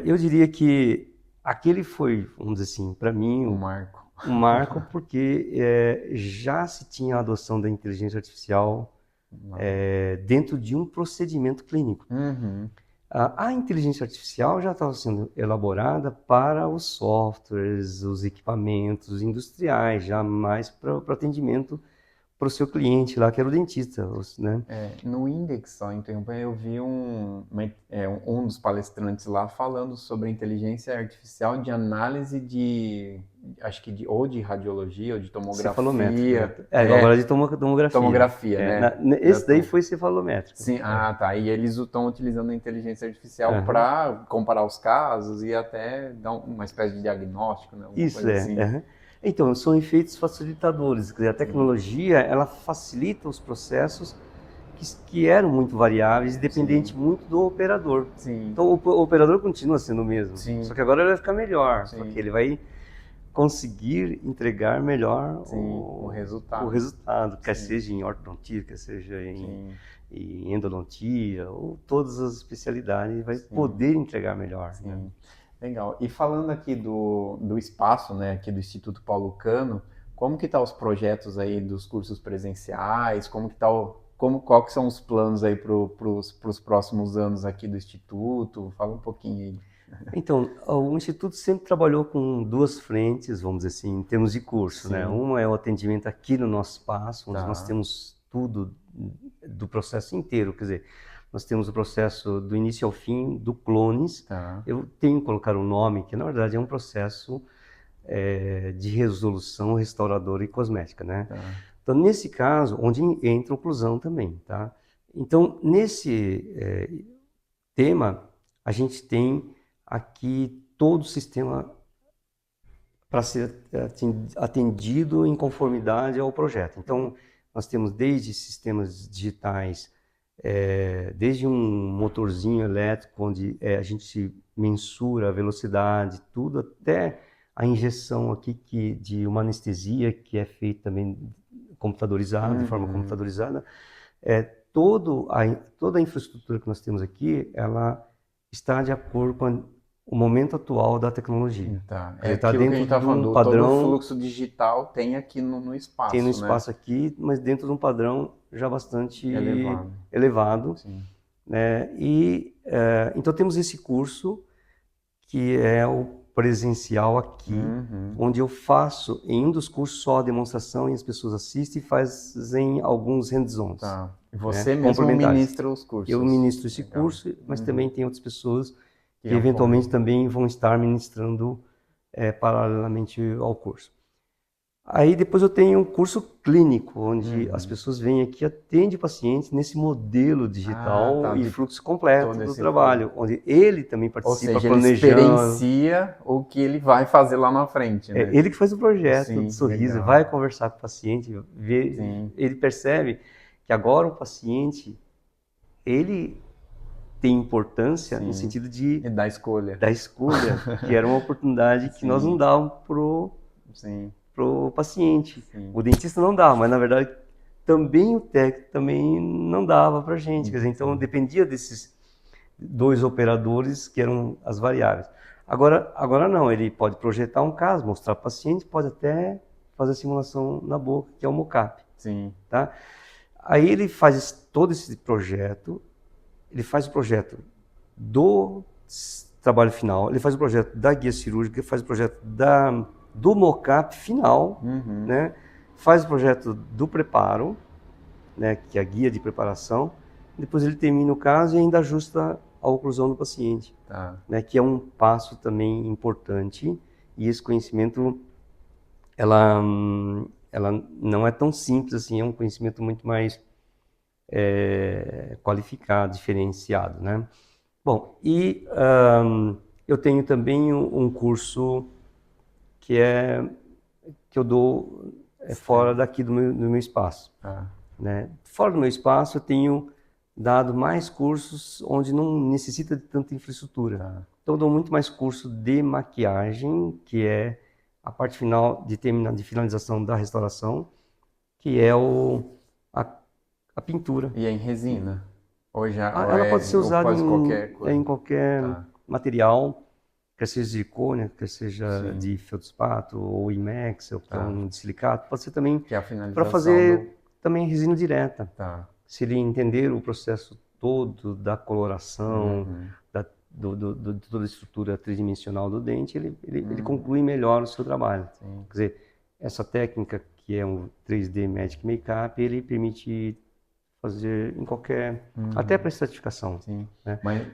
S1: Eu diria que aquele foi, vamos dizer assim, para mim,
S2: Um marco.
S1: um marco, porque já se tinha a adoção da inteligência artificial
S2: Não.
S1: dentro de um procedimento clínico.
S2: Uhum.
S1: A inteligência artificial já estava sendo elaborada para os softwares, os equipamentos industriais, já mais para o atendimento para o seu cliente lá, que era o dentista, né?
S2: No Index, só interrompendo, eu vi um dos palestrantes lá falando sobre a inteligência artificial de análise acho que ou de radiologia ou de tomografia.
S1: Cefalométrica. Agora de tomografia.
S2: Tomografia, né?
S1: Esse daí foi cefalométrico.
S2: Sim, tá. E eles estão utilizando a inteligência artificial
S1: Aham.
S2: para comparar os casos e até dar uma espécie de diagnóstico, né? Alguma
S1: Isso
S2: coisa assim.
S1: aham. Então, são efeitos facilitadores. Quer dizer, a tecnologia, ela facilita os processos que eram muito variáveis e dependente muito do operador.
S2: Sim,
S1: Então, o operador continua sendo o mesmo.
S2: Sim.
S1: Só que agora ele vai ficar melhor,
S2: Sim.
S1: porque ele vai conseguir entregar melhor
S2: o resultado.
S1: quer seja em ortodontia, quer seja em endodontia, ou todas as especialidades, ele vai poder entregar melhor.
S2: Sim.
S1: Né?
S2: Legal. E falando aqui do espaço, né, aqui do Instituto Paulo Cano, como que tá os projetos aí dos cursos presenciais? Como que tá qual que são os planos aí para os próximos anos aqui do Instituto? Fala um pouquinho aí.
S1: Então, o Instituto sempre trabalhou com duas frentes, vamos dizer assim, em termos de curso, né? Uma é o atendimento aqui no nosso espaço, onde nós temos tudo do processo inteiro, quer dizer, nós temos o processo do início ao fim do Clones. Eu tenho que colocar um nome que, na verdade, é um processo de resolução restauradora e cosmética, né? Então, nesse caso, onde entra oclusão também, tá? Então, nesse tema, a gente tem aqui todo o sistema para ser atendido em conformidade ao projeto. Então, nós temos desde sistemas digitais, desde um motorzinho elétrico, onde a gente mensura a velocidade, tudo, até a injeção aqui de uma anestesia, que é feita também computadorizada, de forma computadorizada. Toda a infraestrutura que nós temos aqui, ela está de acordo com o momento atual da tecnologia.
S2: Tá.
S1: Está
S2: aquilo que a
S1: dentro
S2: gente tá
S1: de
S2: falando,
S1: um padrão.
S2: todo o fluxo digital tem aqui no espaço,
S1: Tem no
S2: né?
S1: espaço aqui, mas dentro de um padrão já bastante elevado.
S2: Sim.
S1: Né? E então temos esse curso que é o presencial aqui, onde eu faço em um dos cursos só a demonstração e as pessoas assistem e fazem alguns hands-ons.
S2: Tá. E você mesmo
S1: complementares.
S2: ministra os cursos?
S1: Eu ministro esse curso, mas também tem outras pessoas que
S2: apoiam.
S1: eventualmente também vão estar ministrando paralelamente ao curso. Aí depois eu tenho um curso clínico, onde as pessoas vêm aqui e atendem o paciente nesse modelo digital e fluxo completo do trabalho, onde ele também participa,
S2: Ou seja,
S1: planejando.
S2: ele experiencia o que ele vai fazer lá na frente, né?
S1: Ele que faz o projeto do sorriso,
S2: legal.
S1: vai conversar com o paciente, ele percebe que agora o paciente, ele tem importância no sentido
S2: E da escolha.
S1: Que era uma oportunidade que nós não dávamos pro paciente. O dentista não dava, mas na verdade também o técnico também não dava pra gente. Quer dizer, então dependia desses dois operadores que eram as variáveis. Agora não, ele pode projetar um caso, mostrar para o paciente, pode até fazer a simulação na boca, que é o mocap. Tá? Aí ele faz todo esse projeto, ele faz o projeto do trabalho final, ele faz o projeto da guia cirúrgica, ele faz o projeto do mocap final, né? Faz o projeto do preparo, né? Que é a guia de preparação, depois ele termina o caso e ainda ajusta a oclusão do paciente, né? Que é um passo também importante, e esse conhecimento ela não é tão simples assim, é um conhecimento muito mais qualificado, diferenciado, né? Bom, e eu tenho também um curso que eu dou fora daqui do meu espaço. Né? Fora do meu espaço eu tenho dado mais cursos onde não necessita de tanta infraestrutura. Então eu dou muito mais curso de maquiagem, que é a parte final de finalização da restauração, que é a pintura.
S2: E é em resina?
S1: Ela pode ser usada em qualquer material, quer seja de silicone, quer seja de feldspato ou IMEX, ou então de silicato, pode ser também para fazer também resina direta. Se ele entender o processo todo da coloração, de toda a estrutura tridimensional do dente, ele conclui melhor o seu trabalho.
S2: Sim.
S1: Quer dizer, essa técnica que é um 3D Magic Makeup, ele permite fazer em qualquer, até para estratificação.
S2: Sim.
S1: Né?
S2: Mas,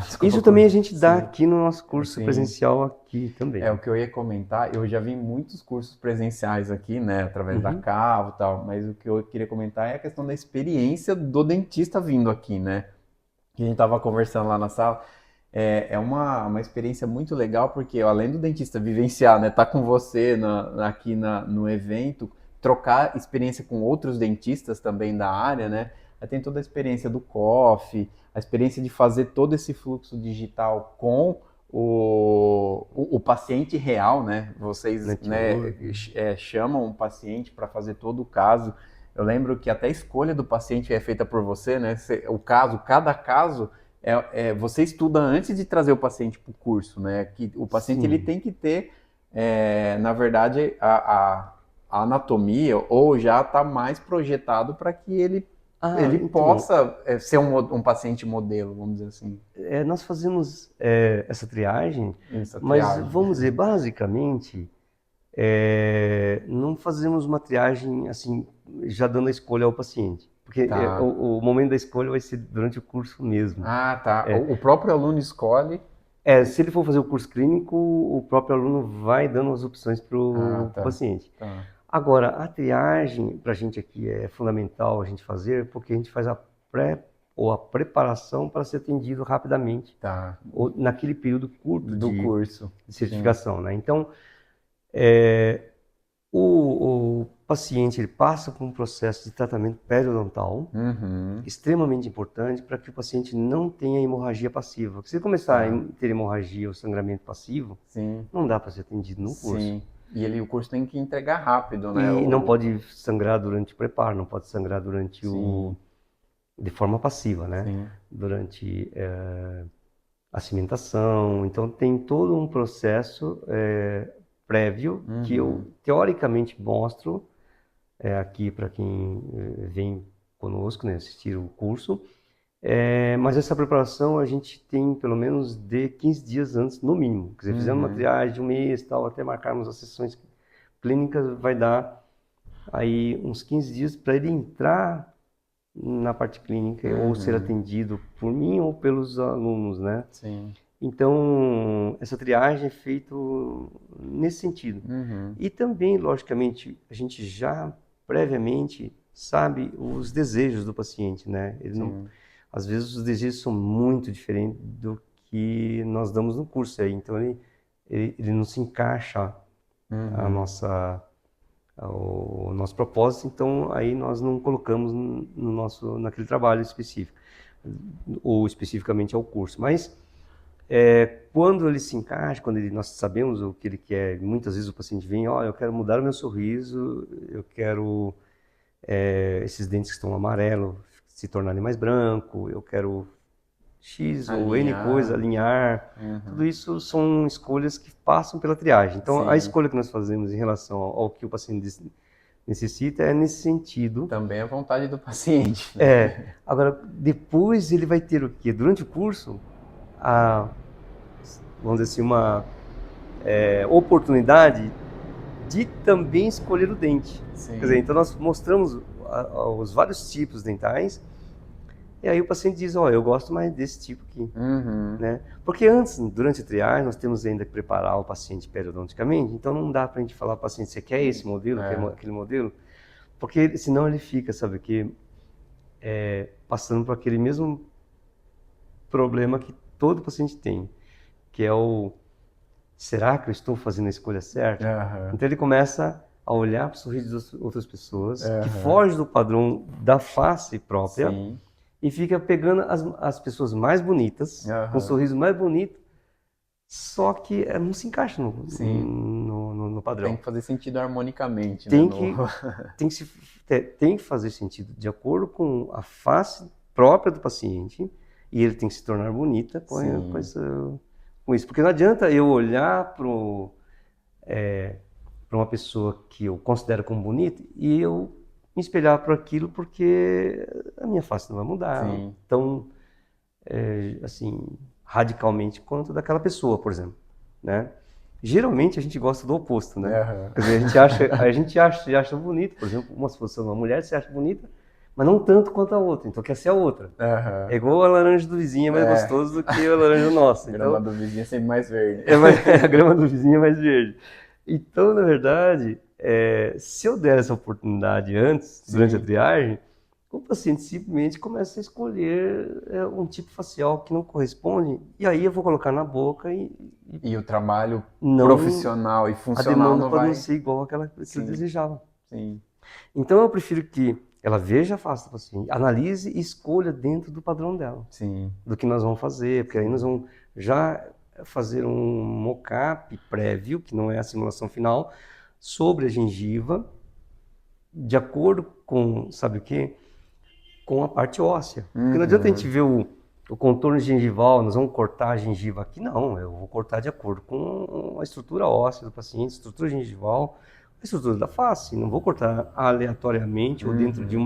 S2: desculpa,
S1: Isso também a gente dá
S2: sim.
S1: aqui no nosso curso
S2: Sim.
S1: presencial aqui também.
S2: O que eu ia comentar, eu já vi muitos cursos presenciais aqui, né, através da Cavo e tal, mas o que eu queria comentar é a questão da experiência do dentista vindo aqui, né? Que a gente tava conversando lá na sala. É uma experiência muito legal, porque além do dentista vivenciar, né, tá com você aqui no evento, trocar experiência com outros dentistas também da área, né? Aí tem toda a experiência do coffee, a experiência de fazer todo esse fluxo digital com o paciente real, né? Vocês, né, chamam um paciente para fazer todo o caso. Eu lembro que até a escolha do paciente é feita por você, né? Cada caso você estuda antes de trazer o paciente para o curso, né? Que o paciente ele tem que ter, na verdade, a anatomia ou já está mais projetado para que ele
S1: então,
S2: possa ser um paciente modelo, vamos dizer assim.
S1: Nós fazemos essa triagem, mas vamos dizer, basicamente, não fazemos uma triagem assim, já dando a escolha ao paciente. Porque o momento da escolha vai ser durante o curso mesmo.
S2: Ah, tá. O próprio aluno escolhe.
S1: Se ele for fazer o curso clínico, o próprio aluno vai dando as opções para o paciente.
S2: Tá.
S1: Agora, a triagem, para a gente aqui, é fundamental a gente fazer, porque a gente faz a preparação para ser atendido rapidamente, ou naquele período curto
S2: do curso
S1: de certificação. Né? Então, o paciente ele passa por um processo de tratamento periodontal extremamente importante para que o paciente não tenha hemorragia passiva. Porque se ele começar a ter hemorragia ou sangramento passivo, não dá para ser atendido no curso.
S2: Sim. E o curso tem que entregar rápido, né?
S1: E não pode sangrar durante o preparo, não pode sangrar durante de forma passiva, né?
S2: Sim.
S1: Durante a cimentação. Então tem todo um processo prévio que eu teoricamente mostro aqui para quem vem conosco, né, assistir o curso. Mas essa preparação a gente tem pelo menos de 15 dias antes, no mínimo. Quer dizer, fizemos uma triagem de um mês, tal, até marcarmos as sessões clínicas, vai dar aí uns 15 dias para ele entrar na parte clínica ou ser atendido por mim ou pelos alunos, né?
S2: Sim.
S1: Então, essa triagem é feita nesse sentido. E também, logicamente, a gente já previamente sabe os desejos do paciente, né? Ele não, às vezes os desejos são muito diferentes do que nós damos no curso aí, então ele não se encaixa o nosso propósito, então aí nós não colocamos naquele trabalho específico, ou especificamente ao curso. Mas quando ele se encaixa, nós sabemos o que ele quer, muitas vezes o paciente vem, eu quero mudar o meu sorriso, eu quero esses dentes que estão amarelos se tornarem mais branco, eu quero X ou N coisa, alinhar. Tudo isso são escolhas que passam pela triagem. Então, a escolha que nós fazemos em relação ao que o paciente necessita é nesse sentido.
S2: Também é a vontade do paciente. Né?
S1: Agora, depois ele vai ter o quê? Durante o curso, vamos dizer assim, uma oportunidade de também escolher o dente. Quer dizer, então nós mostramos os vários tipos dentais. E aí o paciente diz, eu gosto mais desse tipo aqui. Né? Porque antes, durante a triagem, nós temos ainda que preparar o paciente periodonticamente, então não dá para a gente falar para o paciente, você quer esse modelo, quer aquele modelo? Porque senão ele fica, sabe, passando por aquele mesmo problema que todo paciente tem, que é será que eu estou fazendo a escolha certa? Então ele começa a olhar para o sorriso das outras pessoas, que foge do padrão da face própria, e fica pegando as pessoas mais bonitas, com o sorriso mais bonito, só que não se encaixa no padrão.
S2: Tem que fazer sentido harmonicamente.
S1: Tem que fazer sentido de acordo com a face própria do paciente, e ele tem que se tornar bonita com isso. Porque não adianta eu olhar para uma pessoa que eu considero como bonita e eu me espelhar por aquilo, porque a minha face não vai mudar. Então, assim, radicalmente quanto daquela pessoa, por exemplo, né? Geralmente a gente gosta do oposto, né?
S2: Aham.
S1: Quer dizer, a gente acha bonito, por exemplo, se fosse uma mulher, você acha bonita, mas não tanto quanto a outra, então quer ser a outra. É
S2: Aham.
S1: igual a laranja do vizinho, é mais
S2: É,
S1: gostoso do que a laranja nossa.
S2: grama
S1: Então,
S2: do vizinho é sempre mais verde.
S1: a grama do vizinho é mais verde. Então, na verdade, se eu der essa oportunidade antes, durante a
S2: Sim.
S1: triagem, o paciente simplesmente começa a escolher um tipo facial que não corresponde, e aí eu vou colocar na boca e
S2: E o trabalho
S1: não,
S2: profissional e
S1: a
S2: funcional
S1: demanda
S2: não
S1: pode não
S2: vai.
S1: ser igual àquela que eu
S2: Sim,
S1: desejava.
S2: sim.
S1: Então eu prefiro que ela veja a face do paciente, analise e escolha dentro do padrão dela,
S2: Sim.
S1: do que nós vamos fazer, porque aí nós vamos já fazer um mock-up prévio, que não é a simulação final, sobre a gengiva, de acordo com, sabe o quê? Com a parte óssea. Porque não adianta a gente
S2: Uhum.
S1: ver o contorno gengival, nós vamos cortar a gengiva aqui, não, eu vou cortar de acordo com a estrutura óssea do paciente, estrutura gengival, a estrutura da face, não vou cortar aleatoriamente ou dentro
S2: Uhum.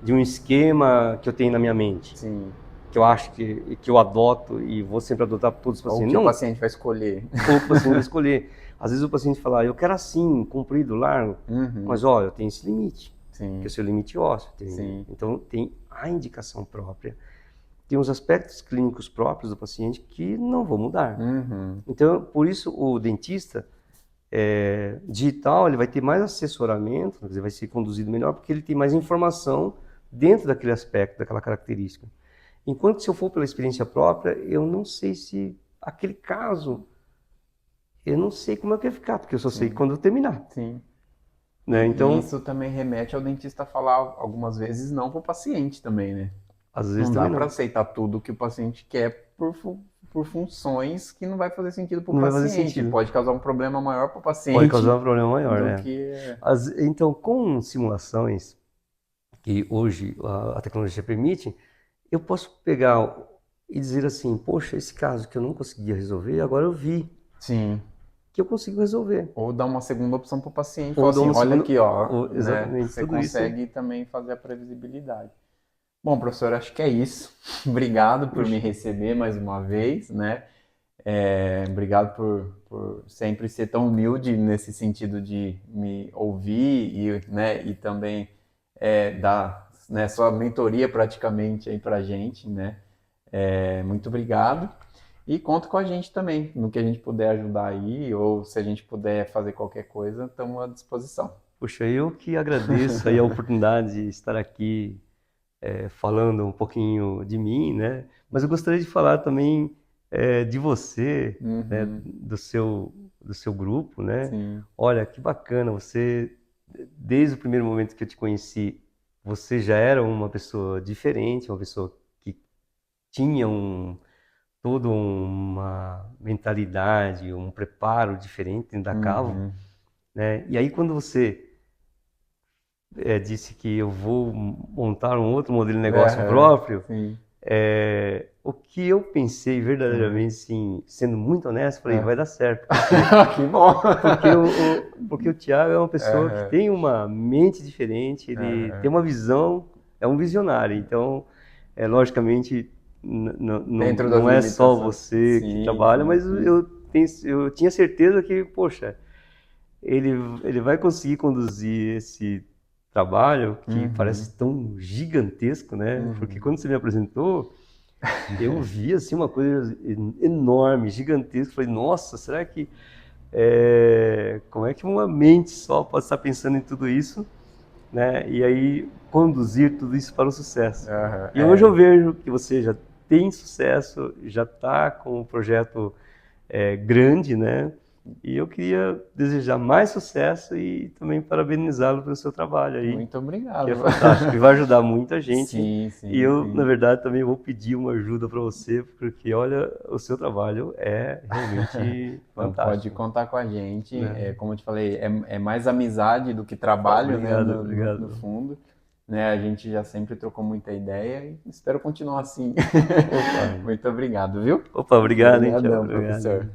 S1: de um esquema que eu tenho na minha mente,
S2: Sim.
S1: que eu acho que eu adoto e vou sempre adotar para todos os
S2: Ou
S1: pacientes.
S2: que o
S1: Não,
S2: paciente vai escolher.
S1: ou o paciente vai escolher. Às vezes o paciente fala, eu quero assim, comprido, largo,
S2: Uhum.
S1: mas ó, eu tenho esse limite, que é o
S2: Sim,
S1: seu limite ósseo.
S2: sim.
S1: Então tem a indicação própria, tem os aspectos clínicos próprios do paciente que não vão mudar.
S2: Uhum.
S1: Então, por isso o dentista digital, ele vai ter mais assessoramento, quer dizer, vai ser conduzido melhor, porque ele tem mais informação dentro daquele aspecto, daquela característica. Enquanto se eu for pela experiência própria, eu não sei se aquele caso, eu não sei como é que vai ficar, porque eu só sei
S2: Sim,
S1: quando eu terminar,
S2: sim.
S1: né?
S2: E
S1: Então,
S2: isso também remete ao dentista falar algumas vezes não para o paciente também, né?
S1: às vezes
S2: Não dá
S1: também
S2: para
S1: não.
S2: aceitar tudo que o paciente quer por funções que não vai fazer sentido para o
S1: Não vai fazer
S2: paciente.
S1: sentido.
S2: Pode causar um problema maior para o
S1: Pode causar
S2: paciente
S1: um problema maior,
S2: do
S1: né?
S2: que.
S1: Então, com simulações que hoje a tecnologia permite, eu posso pegar e dizer assim, poxa, esse caso que eu não conseguia resolver, agora eu vi
S2: Sim.
S1: que eu consigo resolver.
S2: Ou dar uma segunda opção para o paciente, falar
S1: Ou dou
S2: assim,
S1: uma
S2: olha
S1: segunda,
S2: aqui, ó,
S1: ou,
S2: né?
S1: exatamente,
S2: Você
S1: tudo isso.
S2: consegue também fazer a previsibilidade. Bom, professor, acho que é isso. Obrigado por me
S1: Puxa,
S2: receber mais uma vez, né? Obrigado por sempre ser tão humilde nesse sentido de me ouvir e, né, e também dar, né, sua mentoria praticamente aí pra gente, né? Muito obrigado. E conta com a gente também, no que a gente puder ajudar aí, ou se a gente puder fazer qualquer coisa, estamos à disposição.
S1: puxa, eu que agradeço aí a oportunidade de estar aqui falando um pouquinho de mim, né? Mas eu gostaria de falar também de você, né?
S2: Uhum,
S1: Do seu grupo, né?
S2: sim.
S1: Olha, que bacana, você, desde o primeiro momento que eu te conheci, você já era uma pessoa diferente, uma pessoa que tinha toda uma mentalidade, um preparo diferente dentro da Cavo,
S2: Uhum,
S1: né? E aí quando você disse que eu vou montar um outro modelo de negócio
S2: aham,
S1: próprio,
S2: sim.
S1: o que eu pensei
S2: Aham,
S1: verdadeiramente, assim, sendo muito honesto, falei, vai
S2: aham.
S1: dar certo, porque
S2: Que bom!
S1: porque o Thiago é uma pessoa que
S2: Aham,
S1: tem uma mente diferente, ele tem
S2: aham.
S1: uma visão, é um visionário. Então, logicamente,
S2: Dentro das
S1: não é só
S2: limitações.
S1: você que
S2: Sim,
S1: trabalha,
S2: sim,
S1: mas
S2: sim.
S1: eu tinha certeza que, poxa, ele, ele vai conseguir conduzir esse trabalho que
S2: Uhum,
S1: parece tão gigantesco, né? Porque
S2: uhum.
S1: quando você me apresentou, eu vi assim uma coisa enorme, gigantesca. Falei, nossa, será que como é que uma mente só pode estar pensando em tudo isso, né? E aí conduzir tudo isso para o sucesso.
S2: Aham,
S1: E hoje eu vejo que você já tem sucesso, já está com um projeto grande, né? E eu queria desejar mais sucesso e também parabenizá-lo pelo seu trabalho aí,
S2: muito
S1: que é
S2: obrigado.
S1: fantástico e vai ajudar muita gente.
S2: Sim,
S1: E
S2: sim,
S1: eu, na
S2: sim.
S1: verdade, também vou pedir uma ajuda para você, porque olha, o seu trabalho é realmente
S2: Então pode
S1: fantástico,
S2: contar com a gente.
S1: né?
S2: Como eu te falei, é mais amizade do que
S1: Opa,
S2: trabalho, né,
S1: obrigado,
S2: no
S1: obrigado.
S2: fundo. Né, a gente já sempre trocou muita ideia e espero continuar assim.
S1: Opa,
S2: Muito obrigado, viu?
S1: opa, obrigado, hein, Thiago,
S2: Obrigadão,
S1: obrigado.
S2: professor.